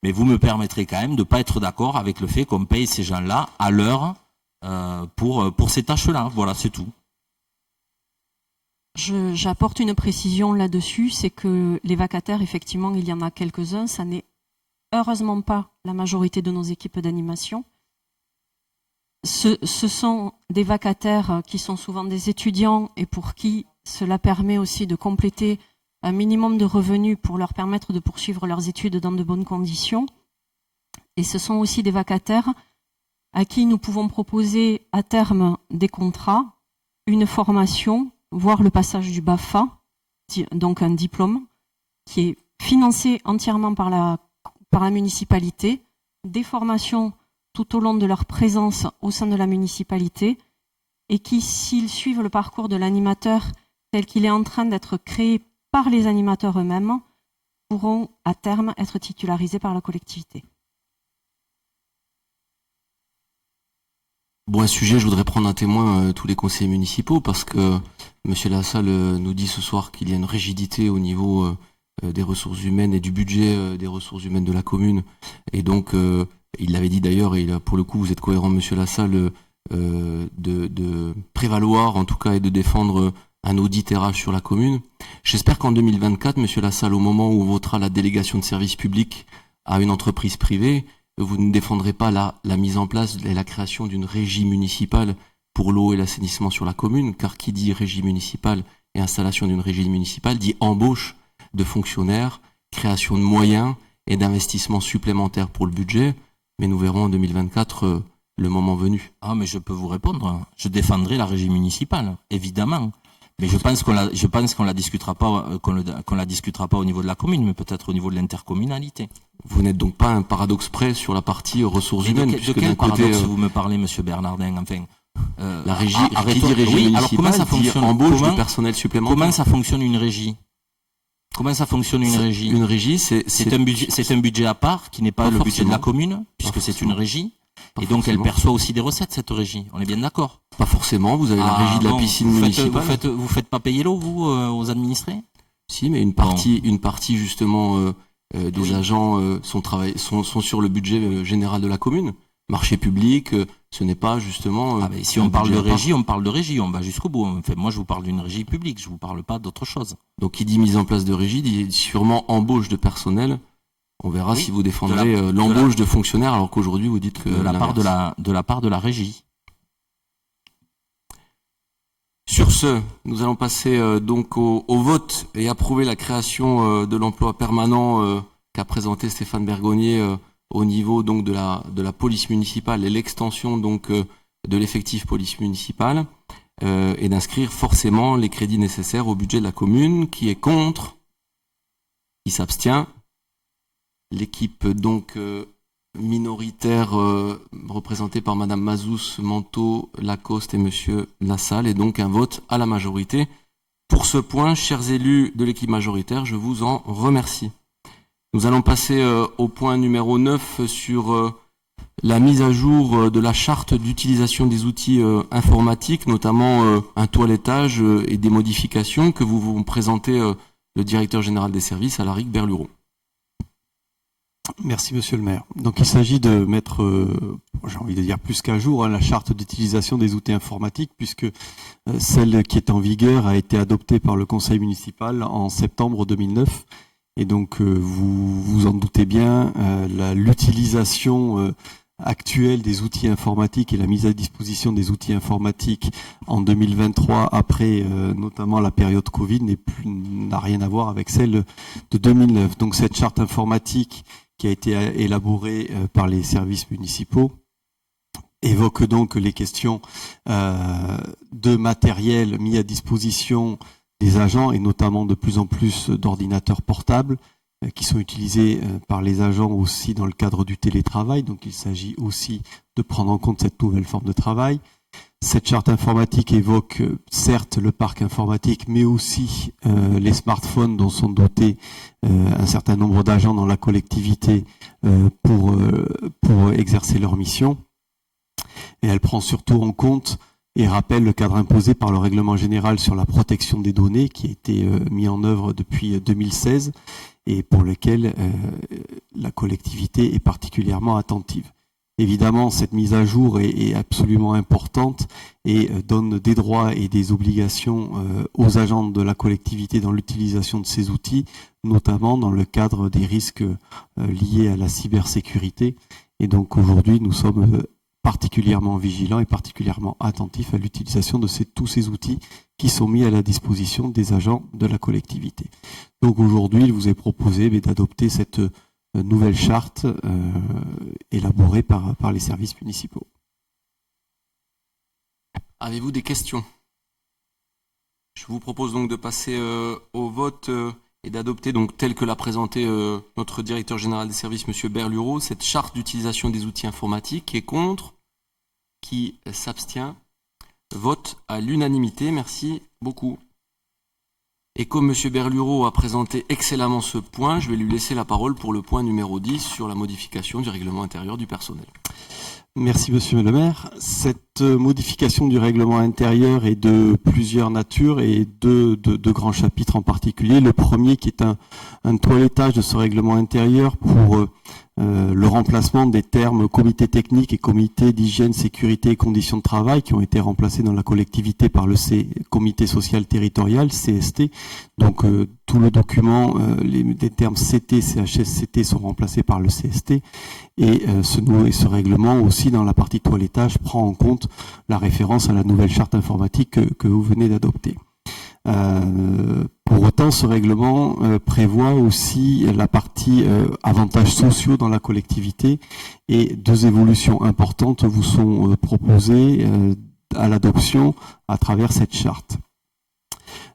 Mais vous me permettrez quand même de ne pas être d'accord avec le fait qu'on paye ces gens-là à l'heure pour ces tâches-là. Voilà, c'est tout.
J'apporte une précision là-dessus, c'est que les vacataires, effectivement, il y en a quelques-uns. Ça n'est heureusement pas la majorité de nos équipes d'animation. Ce sont des vacataires qui sont souvent des étudiants et pour qui cela permet aussi de compléter un minimum de revenus pour leur permettre de poursuivre leurs études dans de bonnes conditions. Et ce sont aussi des vacataires à qui nous pouvons proposer à terme des contrats, une formation, voire le passage du BAFA, donc un diplôme, qui est financé entièrement par la municipalité, des formations tout au long de leur présence au sein de la municipalité, et qui, s'ils suivent le parcours de l'animateur tel qu'il est en train d'être créé par les animateurs eux-mêmes, pourront à terme être titularisés par la collectivité.
Bon, un sujet, je voudrais prendre un témoin tous les conseillers municipaux parce que Monsieur Lassalle nous dit ce soir qu'il y a une rigidité au niveau des ressources humaines et du budget des ressources humaines de la commune. Et donc, il l'avait dit d'ailleurs, et là, pour le coup, vous êtes cohérent, Monsieur Lassalle, de prévaloir en tout cas et de défendre un audit RH sur la commune. J'espère qu'en 2024, Monsieur Lassalle, au moment où on votera la délégation de service public à une entreprise privée, vous ne défendrez pas la mise en place et la création d'une régie municipale pour l'eau et l'assainissement sur la commune, car qui dit régie municipale et installation d'une régie municipale dit embauche de fonctionnaires, création de moyens et d'investissements supplémentaires pour le budget. Mais nous verrons en 2024 le moment venu.
Ah, mais je peux vous répondre. Je défendrai la régie municipale, évidemment. Mais je pense qu'on la discutera pas, qu'on la discutera pas au niveau de la commune, mais peut-être au niveau de l'intercommunalité.
Vous n'êtes donc pas un paradoxe près sur la partie ressources humaines.
De quel paradoxe vous me parlez, Monsieur Bernardin? Enfin,
la régie, qui dit régie municipale, alors comment ça fonctionne, embauche de personnel supplémentaire.
Comment ça fonctionne une régie? Comment ça fonctionne une régie?
Une régie,
c'est un budget à part qui n'est pas le budget de la commune, puisque c'est une régie.
Pas
Et donc
forcément.
elle perçoit aussi des recettes, cette régie. On est bien d'accord?
Pas forcément, vous avez la régie de la
non,
piscine
vous
municipale.
vous faites pas payer l'eau, vous, aux administrés?
Si, mais une partie justement des agents sont sur le budget général de la commune. Marché public, ce n'est pas justement...
mais si on parle de régie, on parle de régie, on va jusqu'au bout. Enfin, moi, je vous parle d'une régie publique, je vous parle pas d'autre chose.
Donc, qui dit mise en place de régie, dit sûrement embauche de personnel. On verra si vous défendrez l'embauche de fonctionnaires, alors qu'aujourd'hui, vous dites que...
De la part de la régie.
Sur ce, nous allons passer donc au vote et approuver la création de l'emploi permanent qu'a présenté Stéphane Bergonnier au niveau donc de la police municipale et l'extension donc de l'effectif police municipale et d'inscrire forcément les crédits nécessaires au budget de la commune. Qui est contre? Qui s'abstient? L'équipe donc minoritaire représentée par Madame Mazous, Manteau, Lacoste et Monsieur Lassalle, et donc un vote à la majorité. Pour ce point, chers élus de l'équipe majoritaire, je vous en remercie. Nous allons passer au point numéro 9 sur la mise à jour de la charte d'utilisation des outils informatiques, notamment un toilettage et des modifications que vous présentez le directeur général des services, Alaric Berlureau.
Merci Monsieur le maire. Donc il s'agit de mettre, j'ai envie de dire plus qu'à jour, la charte d'utilisation des outils informatiques, puisque celle qui est en vigueur a été adoptée par le conseil municipal en septembre 2009. Et donc vous vous en doutez bien, l'utilisation actuelle des outils informatiques et la mise à disposition des outils informatiques en 2023, après notamment la période Covid, n'a rien à voir avec celle de 2009. Donc cette charte informatique qui a été élaborée par les services municipaux évoque donc les questions de matériel mis à disposition des agents, et notamment de plus en plus d'ordinateurs portables qui sont utilisés par les agents aussi dans le cadre du télétravail. Donc il s'agit aussi de prendre en compte cette nouvelle forme de travail. Cette charte informatique évoque certes le parc informatique, mais aussi les smartphones dont sont dotés un certain nombre d'agents dans la collectivité pour exercer leur mission. Et elle prend surtout en compte et rappelle le cadre imposé par le règlement général sur la protection des données qui a été mis en œuvre depuis 2016 et pour lequel la collectivité est particulièrement attentive. Évidemment, cette mise à jour est absolument importante et donne des droits et des obligations aux agents de la collectivité dans l'utilisation de ces outils, notamment dans le cadre des risques liés à la cybersécurité. Et donc aujourd'hui, nous sommes particulièrement vigilants et particulièrement attentifs à l'utilisation de tous ces outils qui sont mis à la disposition des agents de la collectivité. Donc aujourd'hui, il vous est proposé d'adopter cette nouvelle charte élaborée par les services municipaux.
Avez-vous des questions? Je vous propose donc de passer au vote et d'adopter, donc tel que l'a présenté notre directeur général des services, Monsieur Berlureau, cette charte d'utilisation des outils informatiques. Qui est contre? Qui s'abstient? Vote à l'unanimité. Merci beaucoup. Et comme M. Berlureau a présenté excellemment ce point, je vais lui laisser la parole pour le point numéro 10 sur la modification du règlement intérieur du personnel.
Merci Monsieur le maire. Cette modification du règlement intérieur est de plusieurs natures et de grands chapitres en particulier. Le premier qui est un toilettage de ce règlement intérieur pour le remplacement des termes comité technique et comité d'hygiène, sécurité et conditions de travail qui ont été remplacés dans la collectivité par le comité social territorial, CST. Donc tout le document, des termes CT, CHSCT sont remplacés par le CST. Et ce règlement aussi dans la partie toilettage prend en compte la référence à la nouvelle charte informatique que vous venez d'adopter. Pour autant, ce règlement prévoit aussi la partie avantages sociaux dans la collectivité, et deux évolutions importantes vous sont proposées à l'adoption à travers cette charte.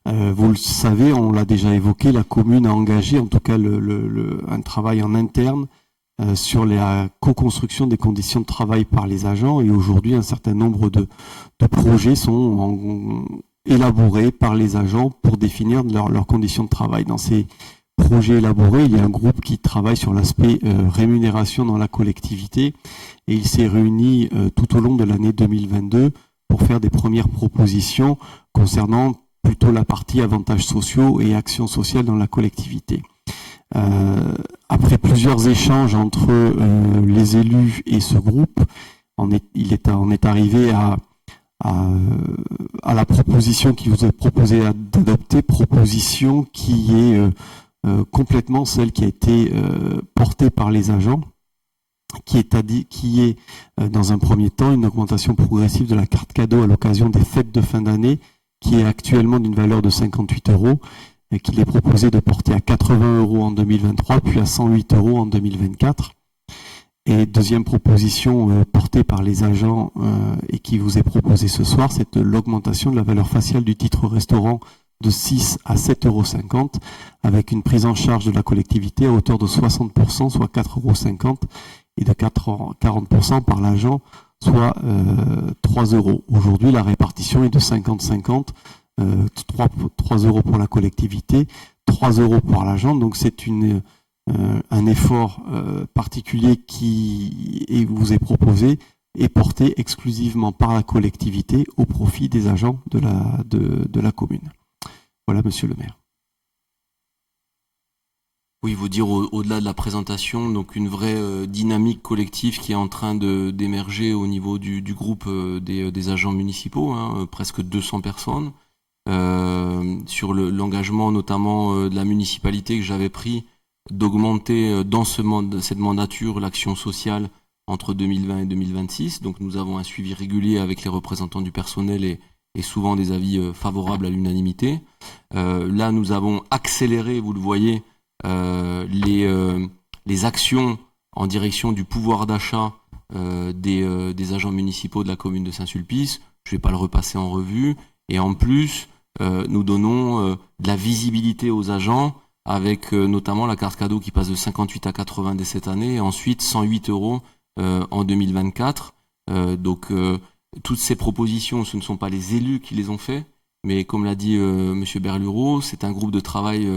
Vous le savez, on l'a déjà évoqué, la commune a engagé en tout cas un travail en interne sur la co-construction des conditions de travail par les agents, et aujourd'hui un certain nombre de projets sont élaborés par les agents pour définir leurs conditions de travail. Dans ces projet élaboré, il y a un groupe qui travaille sur l'aspect rémunération dans la collectivité et il s'est réuni tout au long de l'année 2022 pour faire des premières propositions concernant plutôt la partie avantages sociaux et actions sociales dans la collectivité. Après plusieurs échanges entre les élus et ce groupe, on est arrivé à la proposition qui vous est proposée d'adopter, proposition qui est complètement celle qui a été portée par les agents, qui est dans un premier temps une augmentation progressive de la carte cadeau à l'occasion des fêtes de fin d'année, qui est actuellement d'une valeur de 58 € et qu'il est proposé de porter à 80 € en 2023, puis à 108 € en 2024. Et deuxième proposition portée par les agents et qui vous est proposée ce soir, c'est l'augmentation de la valeur faciale du titre restaurant de 6 à 7,50 € avec une prise en charge de la collectivité à hauteur de 60%, soit 4,50 €, et de 40% par l'agent, soit 3 €. Aujourd'hui, la répartition est de 50-50, 3 € pour la collectivité, 3 € pour l'agent. Donc c'est un effort particulier qui vous est proposé et porté exclusivement par la collectivité au profit des agents de la commune. Voilà, monsieur le maire.
Oui, vous dire au-delà de la présentation, donc une vraie dynamique collective qui est en train d'émerger au niveau du groupe des agents municipaux, presque 200 personnes, sur l'engagement notamment de la municipalité que j'avais pris d'augmenter dans cette mandature l'action sociale entre 2020 et 2026. Donc nous avons un suivi régulier avec les représentants du personnel et souvent des avis favorables à l'unanimité. Là, nous avons accéléré, vous le voyez, les actions en direction du pouvoir d'achat des agents municipaux de la commune de Saint-Sulpice. Je ne vais pas le repasser en revue. Et en plus, nous donnons de la visibilité aux agents avec notamment la carte cadeau qui passe de 58 à 80 dès cette année et ensuite 108 € en 2024. Donc toutes ces propositions, ce ne sont pas les élus qui les ont fait, mais comme l'a dit monsieur Berlureau, c'est un groupe de travail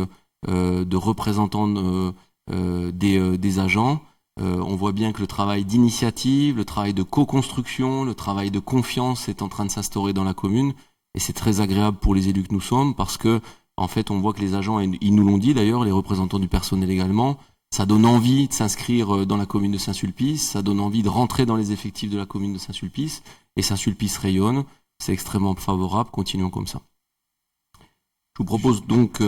de représentants des agents. On voit bien que le travail d'initiative, le travail de co-construction, le travail de confiance est en train de s'instaurer dans la commune et c'est très agréable pour les élus que nous sommes parce que en fait, on voit que les agents, ils nous l'ont dit d'ailleurs, les représentants du personnel également, ça donne envie de s'inscrire dans la commune de Saint-Sulpice, ça donne envie de rentrer dans les effectifs de la commune de Saint-Sulpice, et Saint-Sulpice rayonne, c'est extrêmement favorable, continuons comme ça. Je vous propose donc,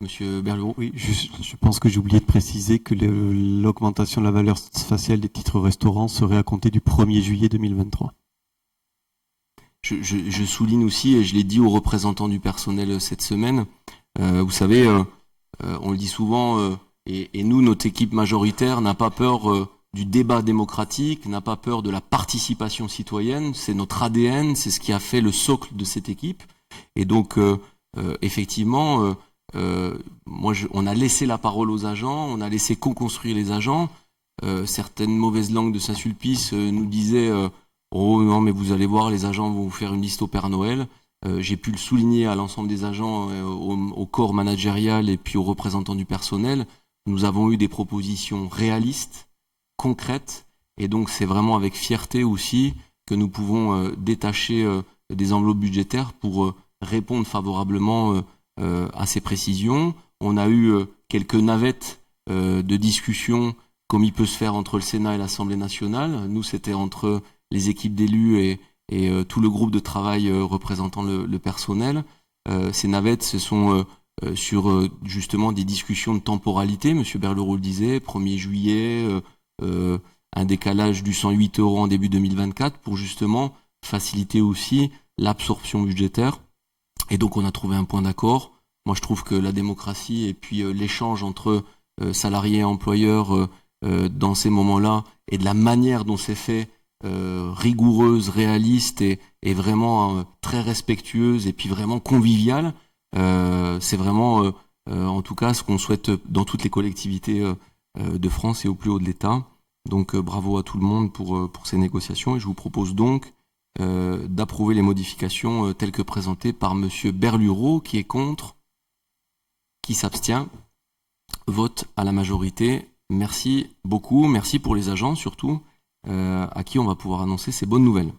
monsieur Berlureau.
Oui, je pense que j'ai oublié de préciser que l'augmentation de la valeur faciale des titres restaurants serait à compter du 1er juillet 2023.
Je souligne aussi, et je l'ai dit aux représentants du personnel cette semaine, vous savez, on le dit souvent, et nous, notre équipe majoritaire n'a pas peur du débat démocratique, n'a pas peur de la participation citoyenne, c'est notre ADN, c'est ce qui a fait le socle de cette équipe. Et donc, effectivement, on a laissé la parole aux agents, on a laissé co-construire les agents. Certaines mauvaises langues de Saint-Sulpice nous disaient oh non, mais vous allez voir, les agents vont vous faire une liste au Père Noël. J'ai pu le souligner à l'ensemble des agents, au corps managérial et puis aux représentants du personnel. Nous avons eu des propositions réalistes, concrètes, et donc c'est vraiment avec fierté aussi que nous pouvons détacher des enveloppes budgétaires pour répondre favorablement à ces précisions. On a eu quelques navettes de discussion comme il peut se faire entre le Sénat et l'Assemblée nationale. Nous, c'était entre les équipes d'élus et tout le groupe de travail représentant le personnel. Ces navettes, ce sont sur justement des discussions de temporalité. Monsieur Berlureau le disait, 1er juillet, un décalage du 108 € en début 2024 pour justement faciliter aussi l'absorption budgétaire. Et donc on a trouvé un point d'accord. Moi je trouve que la démocratie et puis l'échange entre salariés et employeurs dans ces moments-là et de la manière dont c'est fait, rigoureuse, réaliste et vraiment très respectueuse et puis vraiment conviviale, c'est vraiment en tout cas ce qu'on souhaite dans toutes les collectivités de France et au plus haut de l'État. Donc bravo à tout le monde pour ces négociations et je vous propose donc d'approuver les modifications telles que présentées par monsieur Berlureau. Qui est contre? Qui s'abstient? Vote à la majorité. Merci beaucoup. Merci pour les agents surtout, à qui on va pouvoir annoncer ces bonnes nouvelles.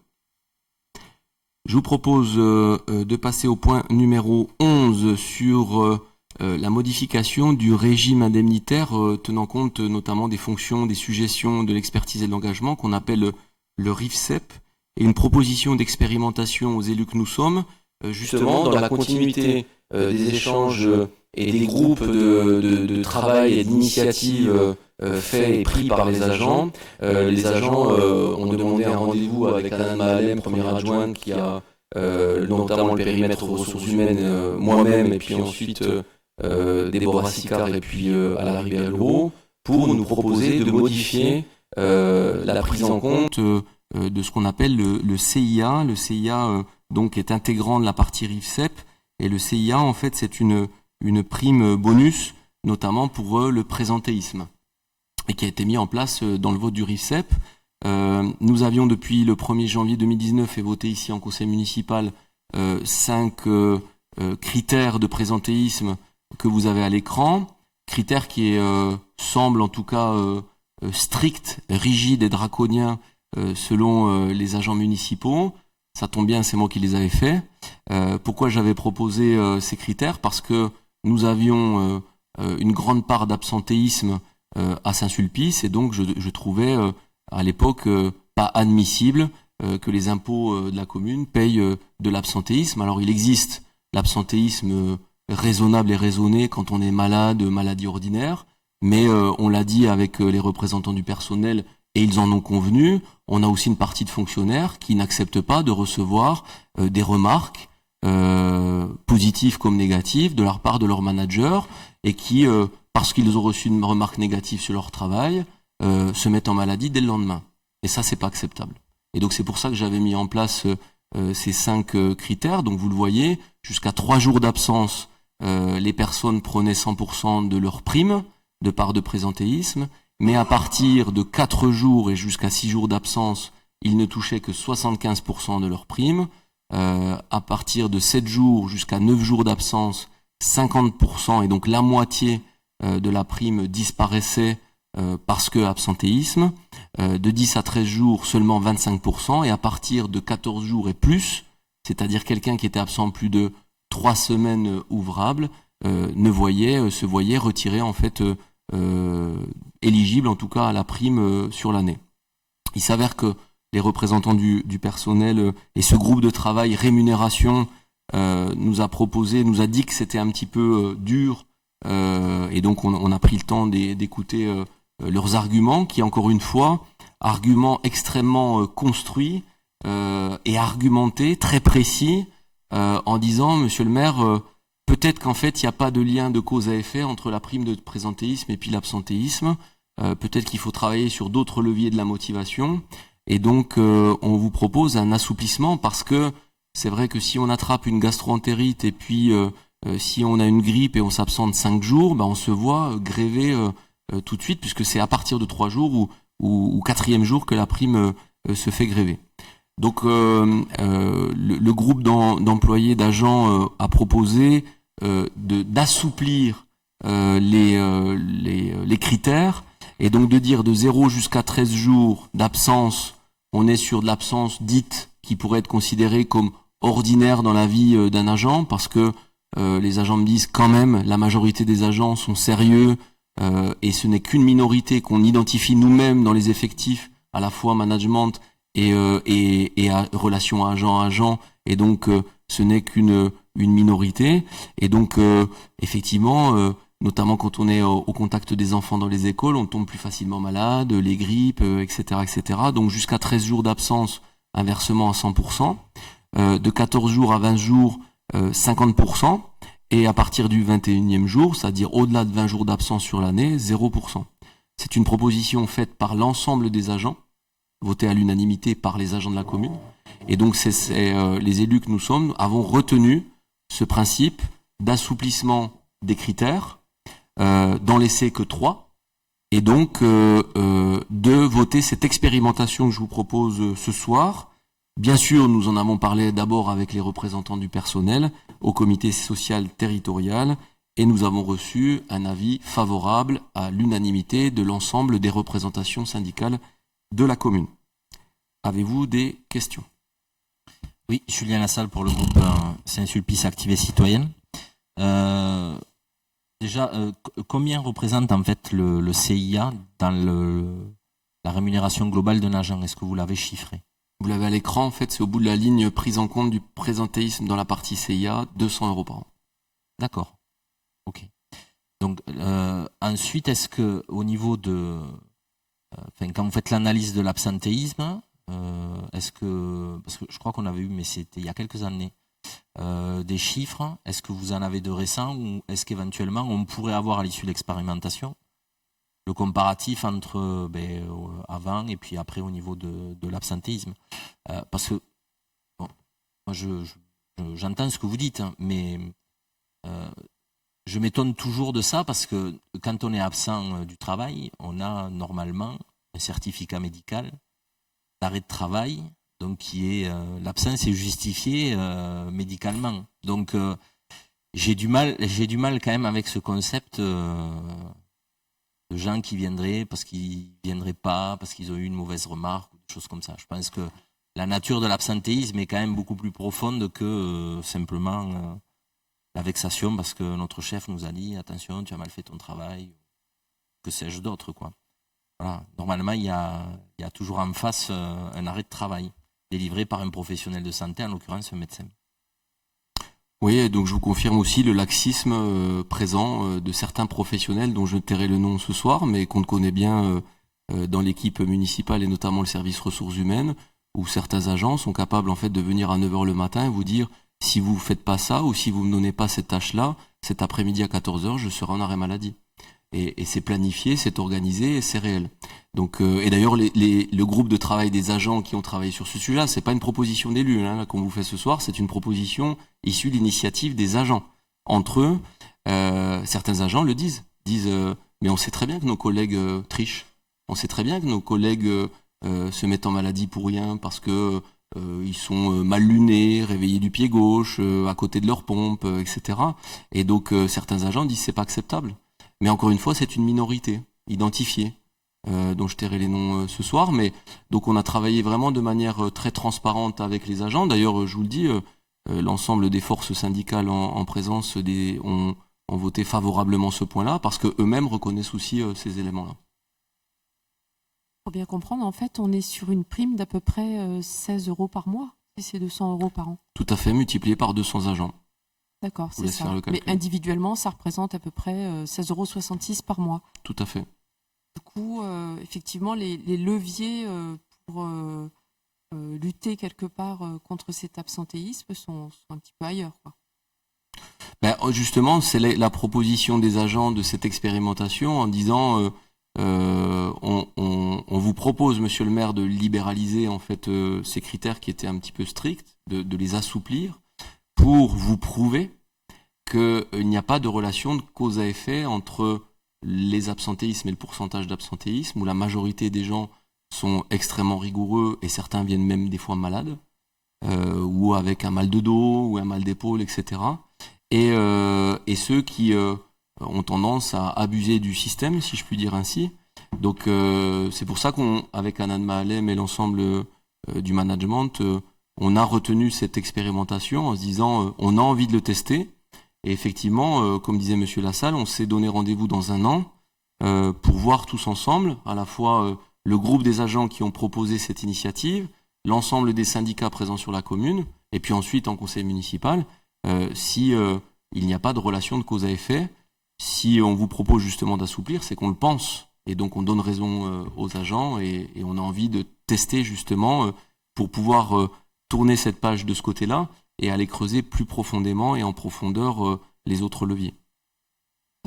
Je vous propose de passer au point numéro 11 sur la modification du régime indemnitaire tenant compte notamment des fonctions, des suggestions, de l'expertise et de l'engagement qu'on appelle le RIFSEP, et une proposition d'expérimentation aux élus que nous sommes, justement dans la continuité des échanges et des groupes de travail et d'initiatives faits et pris par les agents. Les agents ont demandé un rendez-vous avec Anna Mahalem, première adjointe, qui a notamment le périmètre aux ressources humaines, moi-même, et puis ensuite Déborah Sicard, et puis Alain Ribéry-Leroux, pour nous proposer de modifier la prise en compte de ce qu'on appelle le CIA. Le CIA donc est intégrant de la partie RIFSEP, et le CIA en fait c'est une prime bonus, notamment pour le présentéisme, et qui a été mis en place dans le vote du RIFSEP. Nous avions depuis le 1er janvier 2019 et voté ici en conseil municipal 5 critères de présentéisme que vous avez à l'écran, critères qui semblent en tout cas stricts, rigides et draconiens selon les agents municipaux. Ça tombe bien, c'est moi qui les avais faits. Pourquoi j'avais proposé ces critères? Parce que nous avions une grande part d'absentéisme à Saint-Sulpice, et donc je trouvais à l'époque pas admissible que les impôts de la commune payent de l'absentéisme. Alors il existe l'absentéisme raisonnable et raisonné quand on est malade, maladie ordinaire, mais on l'a dit avec les représentants du personnel, et ils en ont convenu, on a aussi une partie de fonctionnaires qui n'acceptent pas de recevoir des remarques positives comme négatives de la part de leur manager, et qui, parce qu'ils ont reçu une remarque négative sur leur travail, se mettent en maladie dès le lendemain. Et ça, c'est pas acceptable. Et donc c'est pour ça que j'avais mis en place ces 5 critères. Donc vous le voyez, jusqu'à 3 jours d'absence, les personnes prenaient 100% de leur prime de part de présentéisme, mais à partir de 4 jours et jusqu'à 6 jours d'absence, ils ne touchaient que 75% de leur prime. À partir de 7 jours jusqu'à 9 jours d'absence, 50%, et donc la moitié de la prime disparaissait parce que absentéisme. De 10 à 13 jours, seulement 25%, et à partir de 14 jours et plus, c'est-à-dire quelqu'un qui était absent plus de 3 semaines ouvrables, se voyait retiré en fait éligible en tout cas à la prime sur l'année. Il s'avère que les représentants du personnel et ce groupe de travail rémunération nous a dit que c'était un petit peu dur, et donc on a pris le temps d'écouter leurs arguments, qui encore une fois, arguments extrêmement construits et argumentés, très précis, en disant, monsieur le maire, peut-être qu'en fait il n'y a pas de lien de cause à effet entre la prime de présentéisme et puis l'absentéisme, peut-être qu'il faut travailler sur d'autres leviers de la motivation, et donc on vous propose un assouplissement, parce que c'est vrai que si on attrape une gastro-entérite et puis si on a une grippe et on s'absente 5 jours, on se voit gréver tout de suite, puisque c'est à partir de 3 jours ou 4e jour que la prime se fait gréver. Donc le groupe d'employés, d'agents a proposé d'assouplir les critères, et donc de dire de 0 jusqu'à 13 jours d'absence, on est sur de l'absence dite qui pourrait être considérée comme ordinaire dans la vie d'un agent, parce que les agents me disent quand même, la majorité des agents sont sérieux, et ce n'est qu'une minorité qu'on identifie nous-mêmes dans les effectifs, à la fois management et à relation agent-agent, et donc ce n'est qu'une minorité, et donc effectivement, notamment quand on est au contact des enfants dans les écoles, on tombe plus facilement malade, les grippes, etc., etc. Donc jusqu'à 13 jours d'absence, un versement à 100%, de 14 jours à 20 jours, 50%, et à partir du 21e jour, c'est-à-dire au-delà de 20 jours d'absence sur l'année, 0%. C'est une proposition faite par l'ensemble des agents, votée à l'unanimité par les agents de la commune, et donc les élus que nous sommes avons retenu ce principe d'assouplissement des critères, d'en laisser que 3, et donc de voter cette expérimentation que je vous propose ce soir. Bien sûr, nous en avons parlé d'abord avec les représentants du personnel au comité social territorial, et nous avons reçu un avis favorable à l'unanimité de l'ensemble des représentations syndicales de la commune. Avez-vous des questions?
Oui, Julien Lassalle pour le groupe Saint-Sulpice Active et Citoyenne. Déjà, combien représente en fait le CIA dans la rémunération globale d'un agent? Est-ce que vous l'avez chiffré?
Vous l'avez à l'écran, en fait, c'est au bout de la ligne prise en compte du présentéisme dans la partie CIA, 200 € par an.
D'accord. Ok. Donc ensuite, est-ce que au niveau de, quand vous faites l'analyse de l'absentéisme, est-ce que, parce que je crois qu'on avait eu, mais c'était il y a quelques années, des chiffres, est-ce que vous en avez de récents ou est-ce qu'éventuellement on pourrait avoir à l'issue de l'expérimentation le comparatif entre avant et puis après au niveau de l'absentéisme, parce que bon, moi j'entends ce que vous dites, hein, mais je m'étonne toujours de ça parce que quand on est absent du travail, on a normalement un certificat médical d'arrêt de travail, donc qui est l'absence est justifiée médicalement. Donc j'ai du mal quand même avec ce concept de gens qui viendraient parce qu'ils viendraient pas, parce qu'ils ont eu une mauvaise remarque ou des choses comme ça. Je pense que la nature de l'absentéisme est quand même beaucoup plus profonde que simplement la vexation parce que notre chef nous a dit attention, tu as mal fait ton travail, que sais-je d'autre, quoi. Voilà. Normalement, il y a toujours en face un arrêt de travail délivré par un professionnel de santé, en l'occurrence un médecin.
Oui, donc je vous confirme aussi le laxisme présent de certains professionnels dont je tairai le nom ce soir, mais qu'on connaît bien dans l'équipe municipale et notamment le service ressources humaines, où certains agents sont capables en fait de venir à 9h le matin et vous dire si vous faites pas ça ou si vous me donnez pas cette tâche-là, cet après-midi à 14h, je serai en arrêt maladie. Et c'est planifié, c'est organisé et c'est réel. Donc, et d'ailleurs, le groupe de travail des agents qui ont travaillé sur ce sujet-là, c'est pas une proposition d'élus hein, qu'on vous fait ce soir, c'est une proposition issue de l'initiative des agents. Entre eux, certains agents le disent mais on sait très bien que nos collègues trichent. On sait très bien que nos collègues se mettent en maladie pour rien parce que ils sont mal lunés, réveillés du pied gauche, à côté de leur pompe, etc. Et donc certains agents disent c'est pas acceptable. Mais encore une fois, c'est une minorité identifiée, dont je tairai les noms ce soir. Mais donc on a travaillé vraiment de manière très transparente avec les agents. D'ailleurs, je vous le dis, l'ensemble des forces syndicales en présence ont voté favorablement ce point-là parce que eux-mêmes reconnaissent aussi ces éléments-là.
Pour bien comprendre, en fait, on est sur une prime d'à peu près 16 € par mois, si c'est 200 € par an.
Tout à fait, multiplié par 200 agents.
D'accord, c'est ça. Mais individuellement, ça représente à peu près 16,66 € par mois.
Tout à fait.
Du coup, effectivement, les leviers pour lutter quelque part contre cet absentéisme sont un petit peu ailleurs, quoi.
Ben, justement, c'est la proposition des agents de cette expérimentation en disant on vous propose, monsieur le maire, de libéraliser en fait ces critères qui étaient un petit peu stricts, de les assouplir pour vous prouver qu'il n'y a pas de relation de cause à effet entre les absentéismes et le pourcentage d'absentéisme, où la majorité des gens sont extrêmement rigoureux et certains viennent même des fois malades, ou avec un mal de dos ou un mal d'épaule, etc. Et ceux qui ont tendance à abuser du système, si je puis dire ainsi. Donc c'est pour ça qu'avec Anand Mahalem et l'ensemble du management, on a retenu cette expérimentation en se disant on a envie de le tester. Et effectivement, comme disait Monsieur Lassalle, on s'est donné rendez-vous dans 1 an pour voir tous ensemble, à la fois le groupe des agents qui ont proposé cette initiative, l'ensemble des syndicats présents sur la commune, et puis ensuite en conseil municipal, si il n'y a pas de relation de cause à effet. Si on vous propose justement d'assouplir, c'est qu'on le pense. Et donc on donne raison aux agents et on a envie de tester justement pour pouvoir tourner cette page de ce côté-là et aller creuser plus profondément et en profondeur les autres leviers.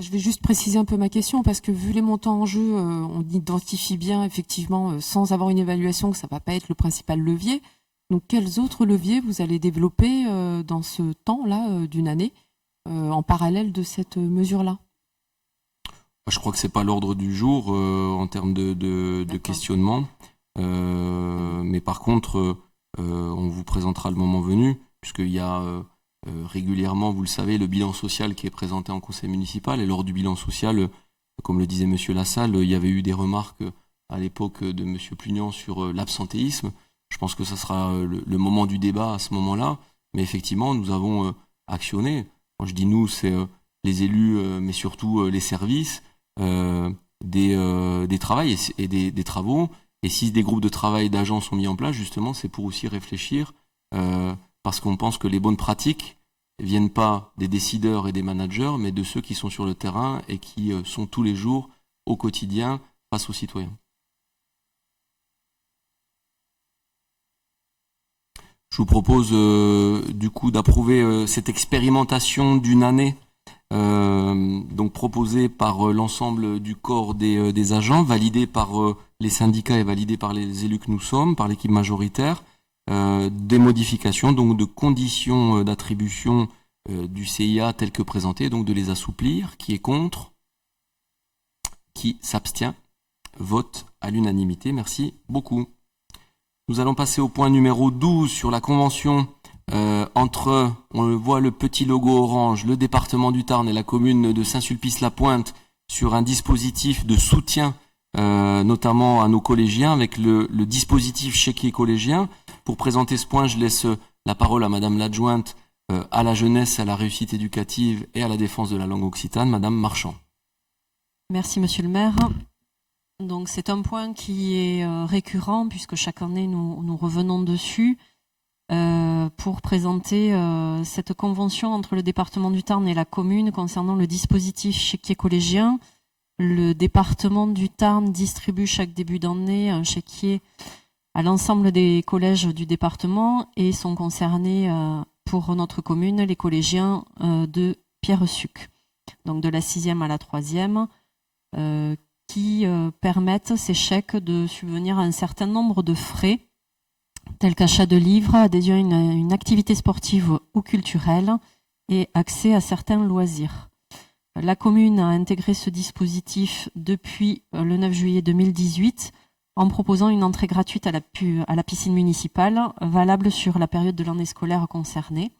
Je vais juste préciser un peu ma question parce que vu les montants en jeu, on identifie bien effectivement sans avoir une évaluation que ça ne va pas être le principal levier. Donc quels autres leviers vous allez développer dans ce temps-là d'une année en parallèle de cette mesure-là?
Je crois que c'est pas l'ordre du jour en termes de questionnement. Mais par contre, on vous présentera le moment venu, puisqu'il y a régulièrement, vous le savez, le bilan social qui est présenté en conseil municipal. Et lors du bilan social, comme le disait Monsieur Lassalle, il y avait eu des remarques à l'époque de Monsieur Plugnan sur l'absentéisme. Je pense que ça sera le moment du débat à ce moment-là. Mais effectivement, nous avons actionné. Quand je dis nous, c'est les élus, mais surtout les services, des travails et des travaux. Et si des groupes de travail d'agents sont mis en place, justement, c'est pour aussi réfléchir, parce qu'on pense que les bonnes pratiques viennent pas des décideurs et des managers, mais de ceux qui sont sur le terrain et qui sont tous les jours, au quotidien, face aux citoyens. Je vous propose du coup d'approuver cette expérimentation d'une année, donc proposée par l'ensemble du corps des agents, validée par les syndicats et validée par les élus que nous sommes, par l'équipe majoritaire, des modifications, donc de conditions d'attribution du CIA telles que présentées, donc de les assouplir. Qui est contre? Qui s'abstient? Vote à l'unanimité. Merci beaucoup. Nous allons passer au point numéro 12 sur la convention entre, on voit le petit logo orange, le département du Tarn et la commune de Saint-Sulpice-la-Pointe sur un dispositif de soutien notamment à nos collégiens avec le dispositif chéquier collégien. Pour présenter ce point, je laisse la parole à Madame l'adjointe à la jeunesse, à la réussite éducative et à la défense de la langue occitane, Madame Marchand.
Merci Monsieur le maire. Donc c'est un point qui est récurrent puisque chaque année nous revenons dessus pour présenter cette convention entre le département du Tarn et la commune concernant le dispositif chéquier collégien. Le département du Tarn distribue chaque début d'année un chéquier à l'ensemble des collèges du département et sont concernés pour notre commune les collégiens de Pierresuc, donc de la 6e à la 3e, qui permettent ces chèques de subvenir à un certain nombre de frais, tels qu'achat de livres, adhésion à une activité sportive ou culturelle et accès à certains loisirs. La commune a intégré ce dispositif depuis le 9 juillet 2018 en proposant une entrée gratuite à la piscine municipale, valable sur la période de l'année scolaire concernée.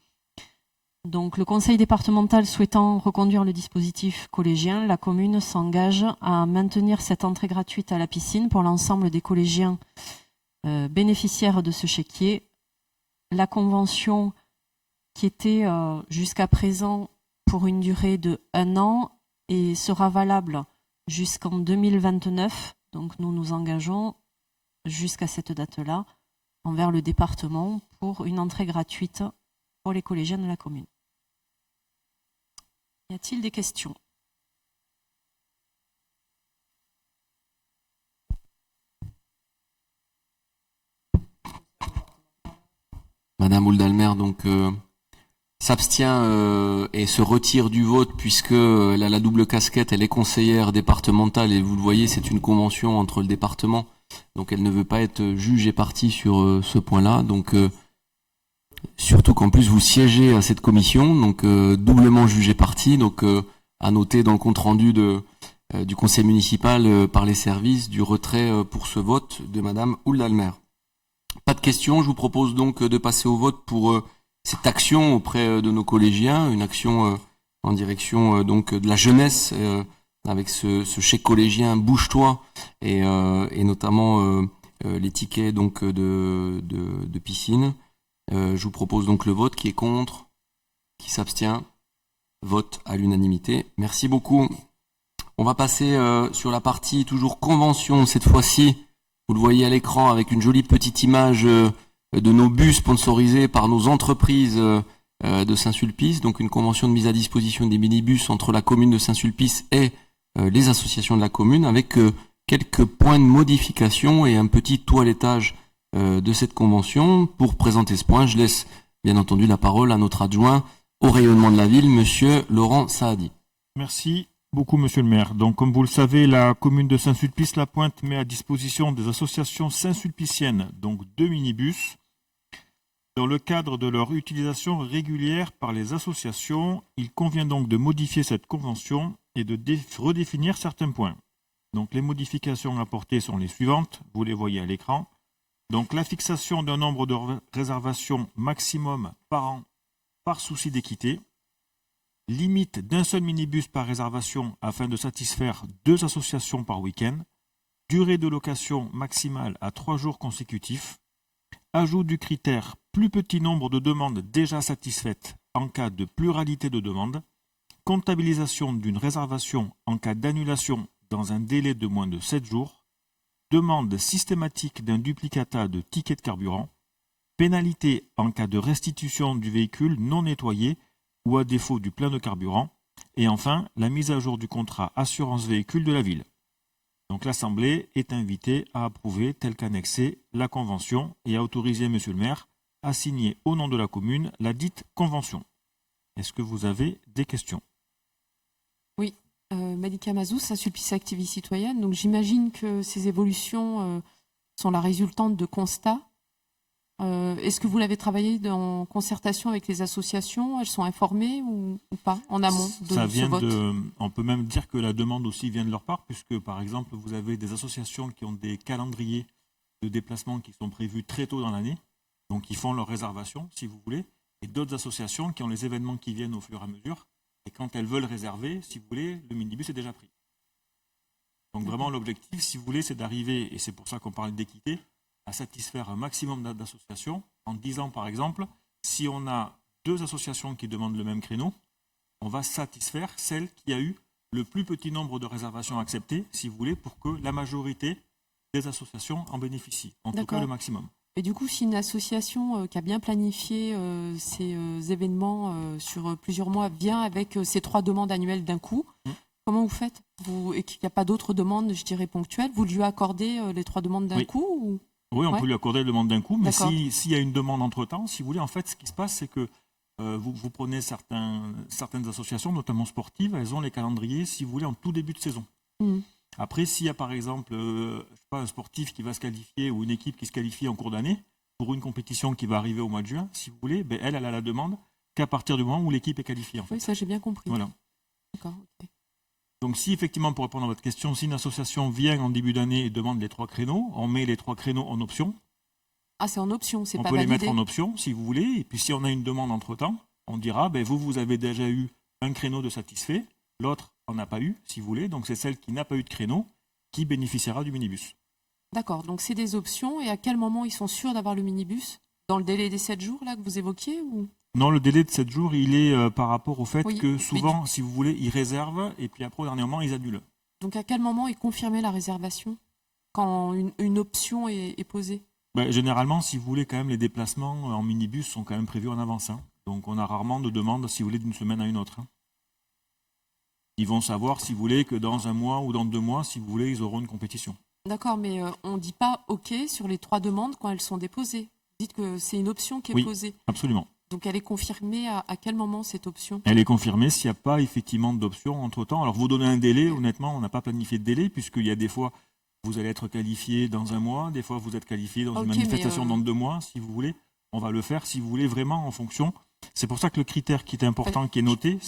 Donc, le conseil départemental souhaitant reconduire le dispositif collégien, la commune s'engage à maintenir cette entrée gratuite à la piscine pour l'ensemble des collégiens bénéficiaires de ce chéquier. La convention qui était jusqu'à présent pour une durée de 1 an et sera valable jusqu'en 2029. Donc, nous nous engageons jusqu'à cette date-là envers le département pour une entrée gratuite pour les collégiens de la commune. Y a-t-il des questions?
Madame Oudalmer, donc s'abstient et se retire du vote puisque elle a la double casquette, elle est conseillère départementale et vous le voyez, c'est une convention entre le département, donc elle ne veut pas être juge et partie sur ce point-là, donc surtout qu'en plus vous siégez à cette commission, donc doublement juge et partie, donc à noter dans le compte rendu du conseil municipal par les services du retrait pour ce vote de Madame Oudalmer. Pas de questions, je vous propose donc de passer au vote pour cette action auprès de nos collégiens, une action en direction donc de la jeunesse avec ce chèque collégien Bouge-toi et notamment les tickets donc de piscine. Je vous propose donc le vote. Qui est contre? Qui s'abstient? Vote à l'unanimité. Merci beaucoup. On va passer sur la partie toujours convention cette fois-ci. Vous le voyez à l'écran avec une jolie petite image de nos bus sponsorisés par nos entreprises de Saint-Sulpice. Donc une convention de mise à disposition des minibus entre la commune de Saint-Sulpice et les associations de la commune avec quelques points de modification et un petit toilettage de cette convention. Pour présenter ce point, je laisse bien entendu la parole à notre adjoint au rayonnement de la ville, Monsieur Laurent Saadi.
Merci beaucoup, Monsieur le maire. Donc, comme vous le savez, la commune de Saint-Sulpice-la-Pointe met à disposition des associations saint-sulpiciennes, donc 2 minibus, dans le cadre de leur utilisation régulière par les associations. Il convient donc de modifier cette convention et de redéfinir certains points. Donc, les modifications apportées sont les suivantes, vous les voyez à l'écran. Donc, la fixation d'un nombre de réservations maximum par an par souci d'équité, limite d'un seul minibus par réservation afin de satisfaire 2 associations par week-end, durée de location maximale à 3 jours consécutifs, ajout du critère plus petit nombre de demandes déjà satisfaites en cas de pluralité de demandes, comptabilisation d'une réservation en cas d'annulation dans un délai de moins de 7 jours, demande systématique d'un duplicata de tickets de carburant, pénalité en cas de restitution du véhicule non nettoyé ou à défaut du plein de carburant, et enfin la mise à jour du contrat assurance véhicule de la ville. Donc l'Assemblée est invitée à approuver tel qu'annexé la convention et à autoriser Monsieur le maire à signer au nom de la commune la dite convention. Est-ce que vous avez des questions?
Oui, Malika Mazou, Saint-Sulpice Activité Citoyenne. Donc j'imagine que ces évolutions sont la résultante de constats. Est-ce que vous l'avez travaillé en concertation avec les associations? Elles sont informées ou pas en amont de
Ça
ce
vient
vote?
on peut même dire que la demande aussi vient de leur part, puisque par exemple vous avez des associations qui ont des calendriers de déplacement qui sont prévus très tôt dans l'année, donc ils font leur réservation si vous voulez, et d'autres associations qui ont les événements qui viennent au fur et à mesure, et quand elles veulent réserver, si vous voulez, le minibus est déjà pris. Donc vraiment l'objectif, si vous voulez, c'est d'arriver, et c'est pour ça qu'on parle d'équité, à satisfaire un maximum d'associations en disant par exemple, si on a 2 associations qui demandent le même créneau, on va satisfaire celle qui a eu le plus petit nombre de réservations acceptées, si vous voulez, pour que la majorité des associations en bénéficient, en tout cas le maximum.
Et du coup, si une association qui a bien planifié ces événements sur plusieurs mois vient avec ces 3 demandes annuelles d'un coup, comment vous faites et qu'il n'y a pas d'autres demandes, je dirais, ponctuelles, vous lui accordez les 3 demandes d'un coup ou...
Oui, on peut lui accorder la demande d'un coup, mais
D'accord.
s'il y a une demande entre-temps, si vous voulez, en fait, ce qui se passe, c'est que vous prenez certaines associations, notamment sportives, elles ont les calendriers, si vous voulez, en tout début de saison. Après, s'il y a par exemple je sais pas, un sportif qui va se qualifier ou une équipe qui se qualifie en cours d'année pour une compétition qui va arriver au mois de juin, si vous voulez, ben, elle a la demande qu'à partir du moment où l'équipe est qualifiée. En fait.
Oui, ça j'ai bien compris.
Voilà.
D'accord. Ok.
Donc si effectivement, pour répondre à votre question, si une association vient en début d'année et demande les 3 créneaux, on met les 3 créneaux en option.
Ah, c'est en option, c'est
on
pas
peut
validé.
les mettre en option si vous voulez. Et puis si on a une demande entre-temps, on dira, ben, vous avez déjà eu un créneau de satisfait, l'autre en a pas eu, si vous voulez. Donc c'est celle qui n'a pas eu de créneau qui bénéficiera du minibus.
D'accord, donc c'est des options. Et à quel moment ils sont sûrs d'avoir le minibus? Dans le délai des 7 jours là que vous évoquiez ou...
Non, le délai de 7 jours, il est par rapport au fait
Oui,
que souvent, si vous voulez, ils réservent et puis après, au dernier moment, ils annulent.
Donc à quel moment est confirmée la réservation? Quand une option est posée?
Ben, généralement, si vous voulez, quand même, les déplacements en minibus sont quand même prévus en avance. Hein. Donc on a rarement de demandes, si vous voulez, d'une semaine à une autre. Hein. Ils vont savoir, si vous voulez, que dans un mois ou dans 2 mois, si vous voulez, ils auront une compétition.
D'accord, mais on ne dit pas OK sur les 3 demandes quand elles sont déposées. Vous dites que c'est une option qui est posée.
Absolument.
Donc elle est confirmée à quel moment cette option?
Elle est confirmée s'il n'y a pas effectivement d'option entre-temps. Alors vous donnez un délai, honnêtement, on n'a pas planifié de délai, puisqu'il y a des fois, vous allez être qualifié dans un mois, des fois vous êtes qualifié dans une manifestation dans 2 mois, si vous voulez. On va le faire, si vous voulez, vraiment en fonction. C'est pour ça que le critère qui est important, qui est noté...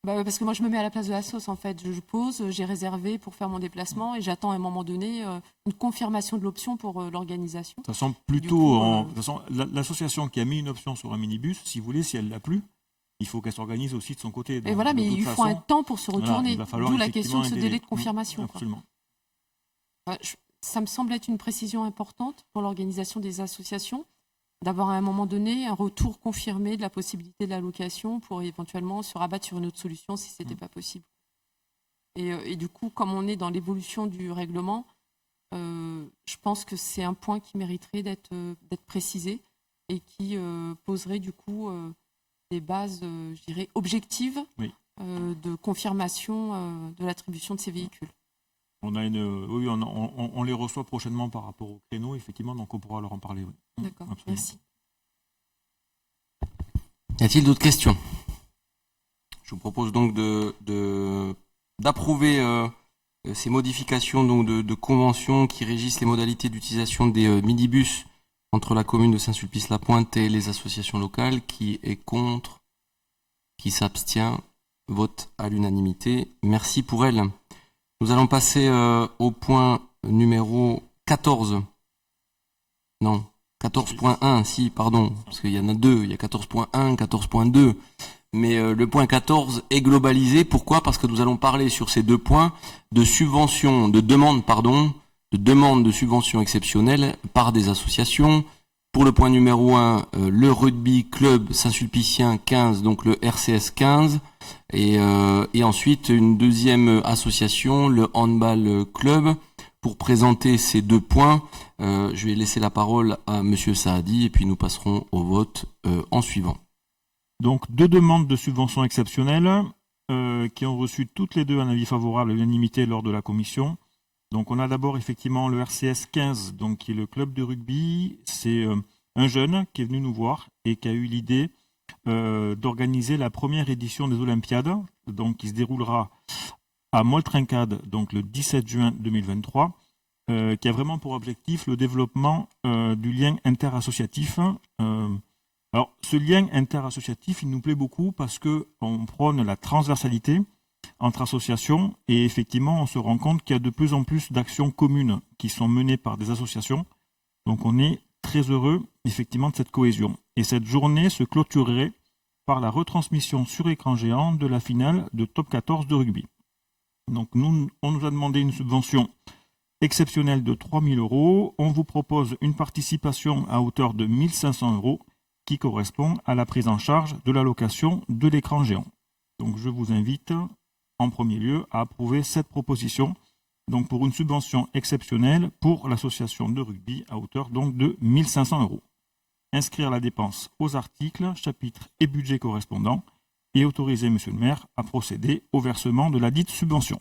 Bah, parce que moi je me mets à la place de la sauce en fait. Je pose, j'ai réservé pour faire mon déplacement et j'attends à un moment donné une confirmation de l'option pour l'organisation.
De toute façon, plutôt, de toute façon, l'association qui a mis une option sur un minibus, si vous voulez, si elle l'a plus, il faut qu'elle s'organise aussi de son côté.
Et voilà, mais il faut un temps pour se retourner.
Voilà,
d'où la question de ce délai de confirmation.
Absolument.
Quoi. Ça me semble être une précision importante pour l'organisation des associations, d'avoir à un moment donné un retour confirmé de la possibilité de la location pour éventuellement se rabattre sur une autre solution si ce n'était pas possible. Et du coup, comme on est dans l'évolution du règlement, je pense que c'est un point qui mériterait d'être précisé et qui poserait du coup des bases, je dirais, objectives de confirmation de l'attribution de ces véhicules.
On a on les reçoit prochainement par rapport au créneau, effectivement, donc on pourra leur en parler. Oui.
D'accord, merci.
Y a-t-il d'autres questions? Je vous propose donc d'approuver ces modifications donc de convention qui régissent les modalités d'utilisation des minibus entre la commune de Saint-Sulpice-la-Pointe et les associations locales. Qui est contre? Qui s'abstient? Vote à l'unanimité. Merci pour elle. Nous allons passer au point numéro 14. Non,
14.1, si, pardon, parce qu'il y en a deux, il y a 14.1, 14.2, mais le point 14 est globalisé. Pourquoi ? Parce que nous allons parler sur ces 2 points de subventions, de demande de subventions exceptionnelles par des associations. Pour le point numéro 1, le rugby club Saint-Sulpicien 15, donc le RCS 15, et ensuite une deuxième association, le handball club. Pour présenter ces 2 points, je vais laisser la parole à Monsieur Saadi et puis nous passerons au vote en suivant.
Donc 2 demandes de subventions exceptionnelles qui ont reçu toutes les 2 un avis favorable à l'unanimité lors de la commission. Donc on a d'abord effectivement le RCS 15, donc qui est le club de rugby. C'est un jeune qui est venu nous voir et qui a eu l'idée d'organiser la première édition des Olympiades, donc qui se déroulera à Moltrincade, donc le 17 juin 2023, qui a vraiment pour objectif le développement du lien interassociatif. Alors, ce lien interassociatif, il nous plaît beaucoup parce qu'on prône la transversalité entre associations et effectivement, on se rend compte qu'il y a de plus en plus d'actions communes qui sont menées par des associations. Donc, on est très heureux, effectivement, de cette cohésion. Et cette journée se clôturerait par la retransmission sur écran géant de la finale de Top 14 de rugby. Donc, on nous a demandé une subvention exceptionnelle de 3 000 €. On vous propose une participation à hauteur de 1 500 € qui correspond à la prise en charge de la location de l'écran géant. Donc je vous invite en premier lieu à approuver cette proposition donc pour une subvention exceptionnelle pour l'association de rugby à hauteur donc de 1 500 €. Inscrire la dépense aux articles, chapitres et budgets correspondants et autoriser Monsieur le maire à procéder au versement de la dite subvention.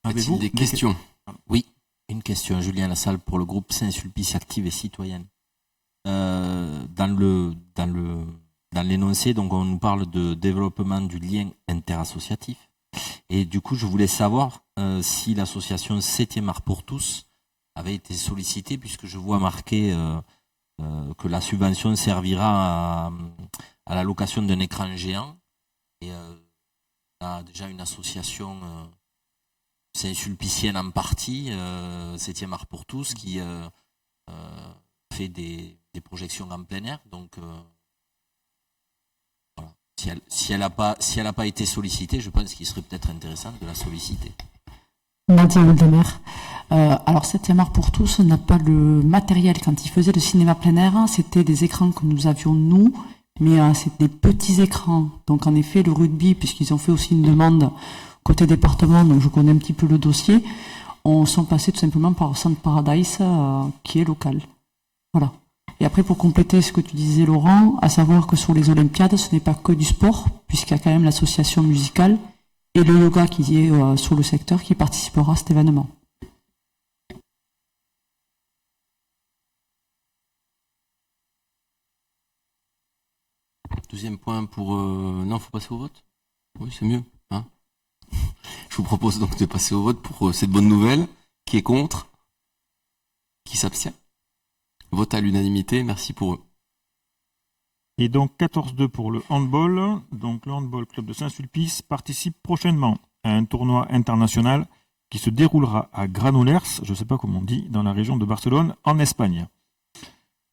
Avez-vous des questions ?
Oui, une question, Julien Lassalle, pour le groupe Saint-Sulpice Active et Citoyenne. Dans l'énoncé, donc on nous parle de développement du lien interassociatif. Et du coup, je voulais savoir si l'association 7e Art pour tous avait été sollicitée, puisque je vois marqué que la subvention servira à la location d'un écran géant. Et on a déjà une association Saint-Sulpicienne en partie, 7e Art pour tous, qui fait des projections en plein air. Donc, voilà. Si elle n'a pas été sollicitée, je pense qu'il serait peut-être intéressant de la solliciter.
Nadia Wildemer. Alors, 7e Art pour tous n'a pas le matériel. Quand ils faisaient le cinéma plein air, c'était des écrans que nous avions nous, mais c'est des petits écrans. Donc, en effet, le rugby, puisqu'ils ont fait aussi une demande côté département, donc je connais un petit peu le dossier, on sont passés tout simplement par Centre Paradise, qui est local. Voilà. Et après, pour compléter ce que tu disais, Laurent, à savoir que sur les Olympiades, ce n'est pas que du sport, puisqu'il y a quand même l'association musicale et le yoga qui est sur le secteur qui participera à cet événement.
Deuxième point pour... Non, faut passer au vote ? Oui, c'est mieux. Hein. Je vous propose donc de passer au vote pour cette bonne nouvelle. Qui est contre ? Qui s'abstient ? Vote à l'unanimité, merci pour eux.
Et donc 14-2 pour le handball. Donc le handball club de Saint-Sulpice participe prochainement à un tournoi international qui se déroulera à Granollers, je ne sais pas comment on dit, dans la région de Barcelone, en Espagne.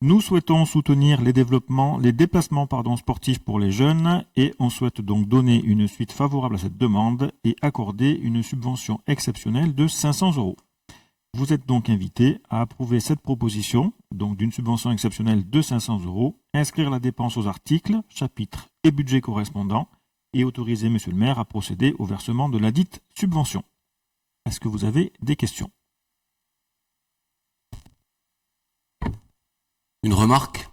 Nous souhaitons soutenir les déplacements sportifs pour les jeunes et on souhaite donc donner une suite favorable à cette demande et accorder une subvention exceptionnelle de 500 €. Vous êtes donc invité à approuver cette proposition, donc d'une subvention exceptionnelle de 500 €, inscrire la dépense aux articles, chapitres et budgets correspondants et autoriser Monsieur le maire à procéder au versement de la dite subvention. Est-ce que vous avez des questions ?
Une remarque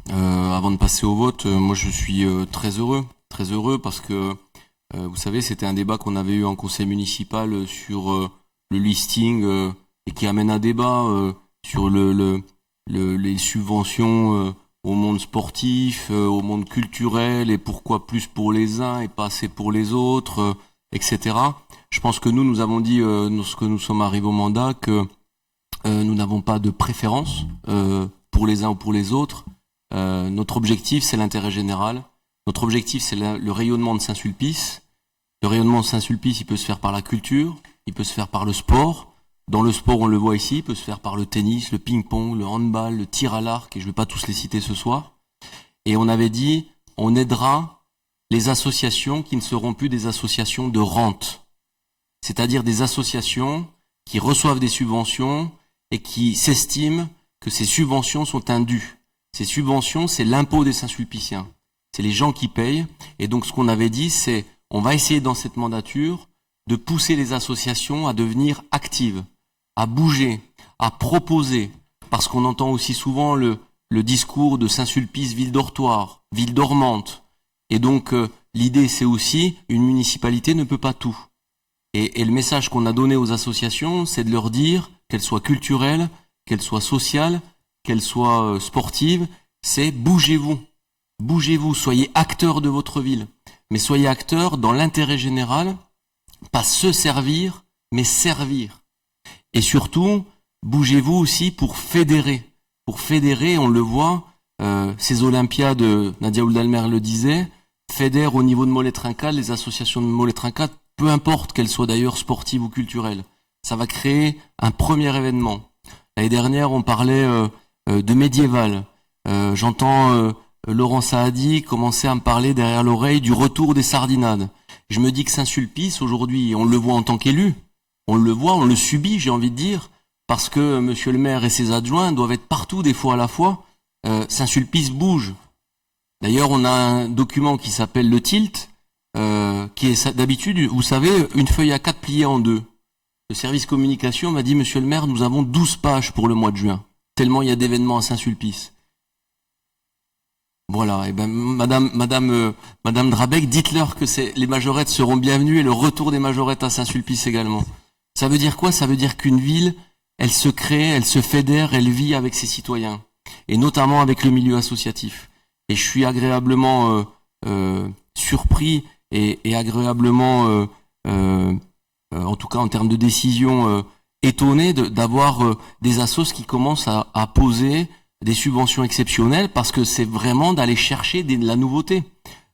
avant de passer au vote. Moi, je suis très heureux parce que vous savez, c'était un débat qu'on avait eu en conseil municipal sur le listing et qui amène un débat sur les subventions au monde sportif, au monde culturel et pourquoi plus pour les uns et pas assez pour les autres, etc. Je pense que nous avons dit lorsque nous sommes arrivés au mandat que nous n'avons pas de préférence pour les uns ou pour les autres. Notre objectif, c'est l'intérêt général. Notre objectif, c'est le rayonnement de Saint-Sulpice. Le rayonnement de Saint-Sulpice, il peut se faire par la culture, il peut se faire par le sport. Dans le sport, on le voit ici, il peut se faire par le tennis, le ping-pong, le handball, le tir à l'arc, et je ne vais pas tous les citer ce soir. Et on avait dit, on aidera les associations qui ne seront plus des associations de rente. C'est-à-dire des associations qui reçoivent des subventions et qui s'estiment que ces subventions sont indues. Ces subventions, c'est l'impôt des Saint-Sulpiciens. C'est les gens qui payent. Et donc ce qu'on avait dit, c'est on va essayer dans cette mandature de pousser les associations à devenir actives, à bouger, à proposer. Parce qu'on entend aussi souvent le discours de Saint-Sulpice, ville dortoir, ville dormante. Et donc l'idée, c'est aussi une municipalité ne peut pas tout. Et le message qu'on a donné aux associations, c'est de leur dire, qu'elles soient culturelles, qu'elles soient sociales, qu'elles soient sportives, c'est bougez-vous. Bougez-vous, soyez acteurs de votre ville. Mais soyez acteurs dans l'intérêt général, pas se servir, mais servir. Et surtout, bougez-vous aussi pour fédérer. Pour fédérer, on le voit, ces Olympiades, Nadia Oudalmer le disait, fédèrent au niveau de Mollet-Trinquade, les associations de Mollet-Trinquade, peu importe qu'elles soient d'ailleurs sportives ou culturelles. Ça va créer un premier événement. L'année dernière, on parlait de médiéval. J'entends Laurent Saadi commencer à me parler derrière l'oreille du retour des sardinades. Je me dis que Saint-Sulpice, aujourd'hui, on le voit en tant qu'élu, on le voit, on le subit, j'ai envie de dire, parce que monsieur le maire et ses adjoints doivent être partout des fois à la fois. Saint-Sulpice bouge. D'ailleurs, on a un document qui s'appelle le tilt, qui est d'habitude, vous savez, une feuille A4 pliée en deux. Le service communication m'a dit, monsieur le maire, nous avons 12 pages pour le mois de juin, tellement il y a d'événements à Saint-Sulpice. Voilà, et ben Madame Drabec, dites-leur que les majorettes seront bienvenues et le retour des majorettes à Saint-Sulpice également. Ça veut dire quoi? Ça veut dire qu'une ville, elle se crée, elle se fédère, elle vit avec ses citoyens, et notamment avec le milieu associatif. Et je suis agréablement surpris et agréablement, en tout cas en termes de décision, étonné d'avoir des assos qui commencent à poser des subventions exceptionnelles, parce que c'est vraiment d'aller chercher de la nouveauté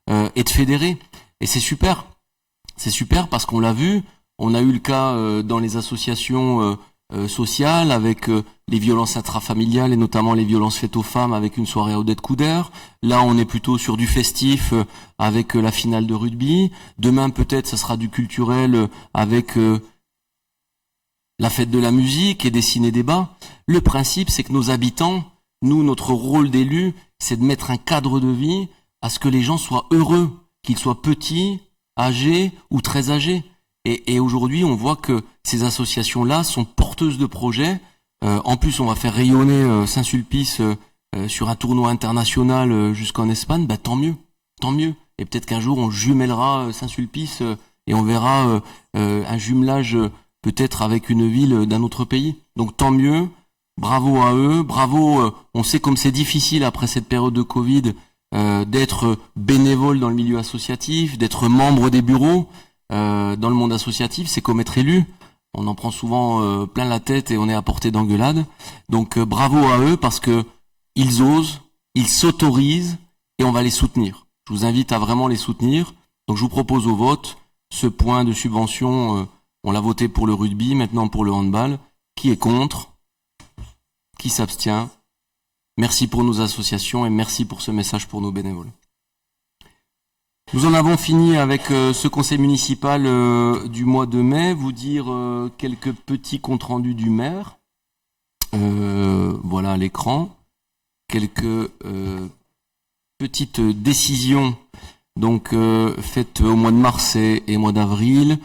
et de fédérer. Et c'est super. C'est super parce qu'on l'a vu, on a eu le cas dans les associations sociales avec les violences intrafamiliales et notamment les violences faites aux femmes avec une soirée à Odette Couder. Là, on est plutôt sur du festif avec la finale de rugby. Demain, peut-être, ça sera du culturel avec la fête de la musique et des ciné-débats. Le principe, c'est que nos habitants, nous, notre rôle d'élu, c'est de mettre un cadre de vie à ce que les gens soient heureux, qu'ils soient petits, âgés ou très âgés. Et aujourd'hui, on voit que ces associations-là sont porteuses de projets. En plus, on va faire rayonner Saint-Sulpice sur un tournoi international jusqu'en Espagne. Bah, tant mieux, tant mieux. Et peut-être qu'un jour, on jumellera Saint-Sulpice et on verra un jumelage peut-être avec une ville d'un autre pays. Donc tant mieux. Bravo à eux, bravo. On sait comme c'est difficile après cette période de Covid d'être bénévole dans le milieu associatif, d'être membre des bureaux. Dans le monde associatif, c'est comme être élu. On en prend souvent plein la tête et on est à portée d'engueulade. Donc bravo à eux parce que ils osent, ils s'autorisent et on va les soutenir. Je vous invite à vraiment les soutenir. Donc je vous propose au vote ce point de subvention. On l'a voté pour le rugby, maintenant pour le handball. Qui est contre? Qui s'abstient? Merci pour nos associations et merci pour ce message pour nos bénévoles. Nous en avons fini avec ce conseil municipal du mois de mai. Vous dire quelques petits comptes rendus du maire. Voilà à l'écran. Quelques petites décisions donc faites au mois de mars et mois d'avril.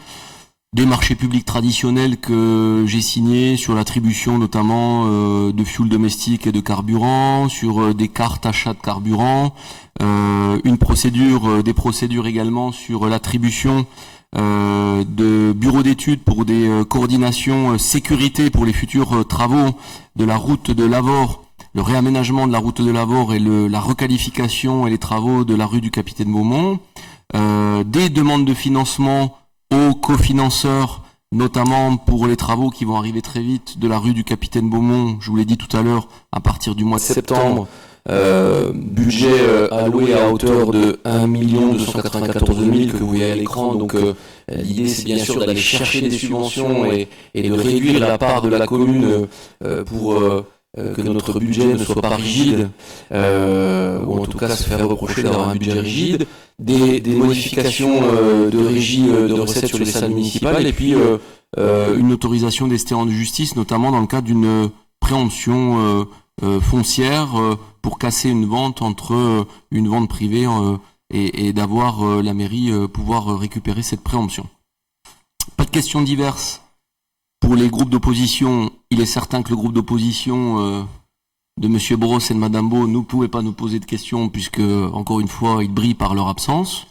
Des marchés publics traditionnels que j'ai signés sur l'attribution notamment de fioul domestique et de carburant, sur des cartes achats de carburant, des procédures également sur l'attribution de bureaux d'études pour des coordinations sécurité pour les futurs travaux de la route de Lavore, le réaménagement de la route de Lavore et la requalification et les travaux de la rue du Capitaine Beaumont, des demandes de financement aux cofinanceurs, notamment pour les travaux qui vont arriver très vite de la rue du Capitaine Beaumont, je vous l'ai dit tout à l'heure, à partir du mois de septembre, budget alloué à hauteur de 1 294 000 que vous voyez à l'écran. Donc l'idée c'est bien sûr d'aller chercher des subventions et de réduire la part de la commune pour que notre budget ne soit pas rigide, ou en tout cas se faire reprocher d'avoir un budget rigide, des modifications de régie de recettes sur les salles municipales, et puis une autorisation des terrains de justice, notamment dans le cadre d'une préemption foncière pour casser une vente entre une vente privée et d'avoir la mairie pouvoir récupérer cette préemption. Pas de questions diverses. Pour les groupes d'opposition, il est certain que le groupe d'opposition de M. Brosse et de Mme Beau ne pouvait pas nous poser de questions puisque, encore une fois, ils brillent par leur absence.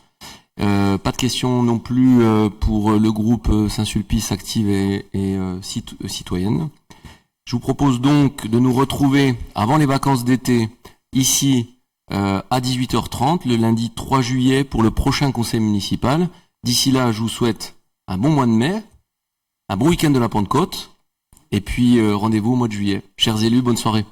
Pas de questions non plus pour le groupe Saint-Sulpice Active et Citoyenne. Je vous propose donc de nous retrouver avant les vacances d'été, ici, à 18h30, le lundi 3 juillet, pour le prochain conseil municipal. D'ici là, je vous souhaite un bon mois de mai, un bon week-end de la Pentecôte, et puis rendez-vous au mois de juillet. Chers élus, bonne soirée.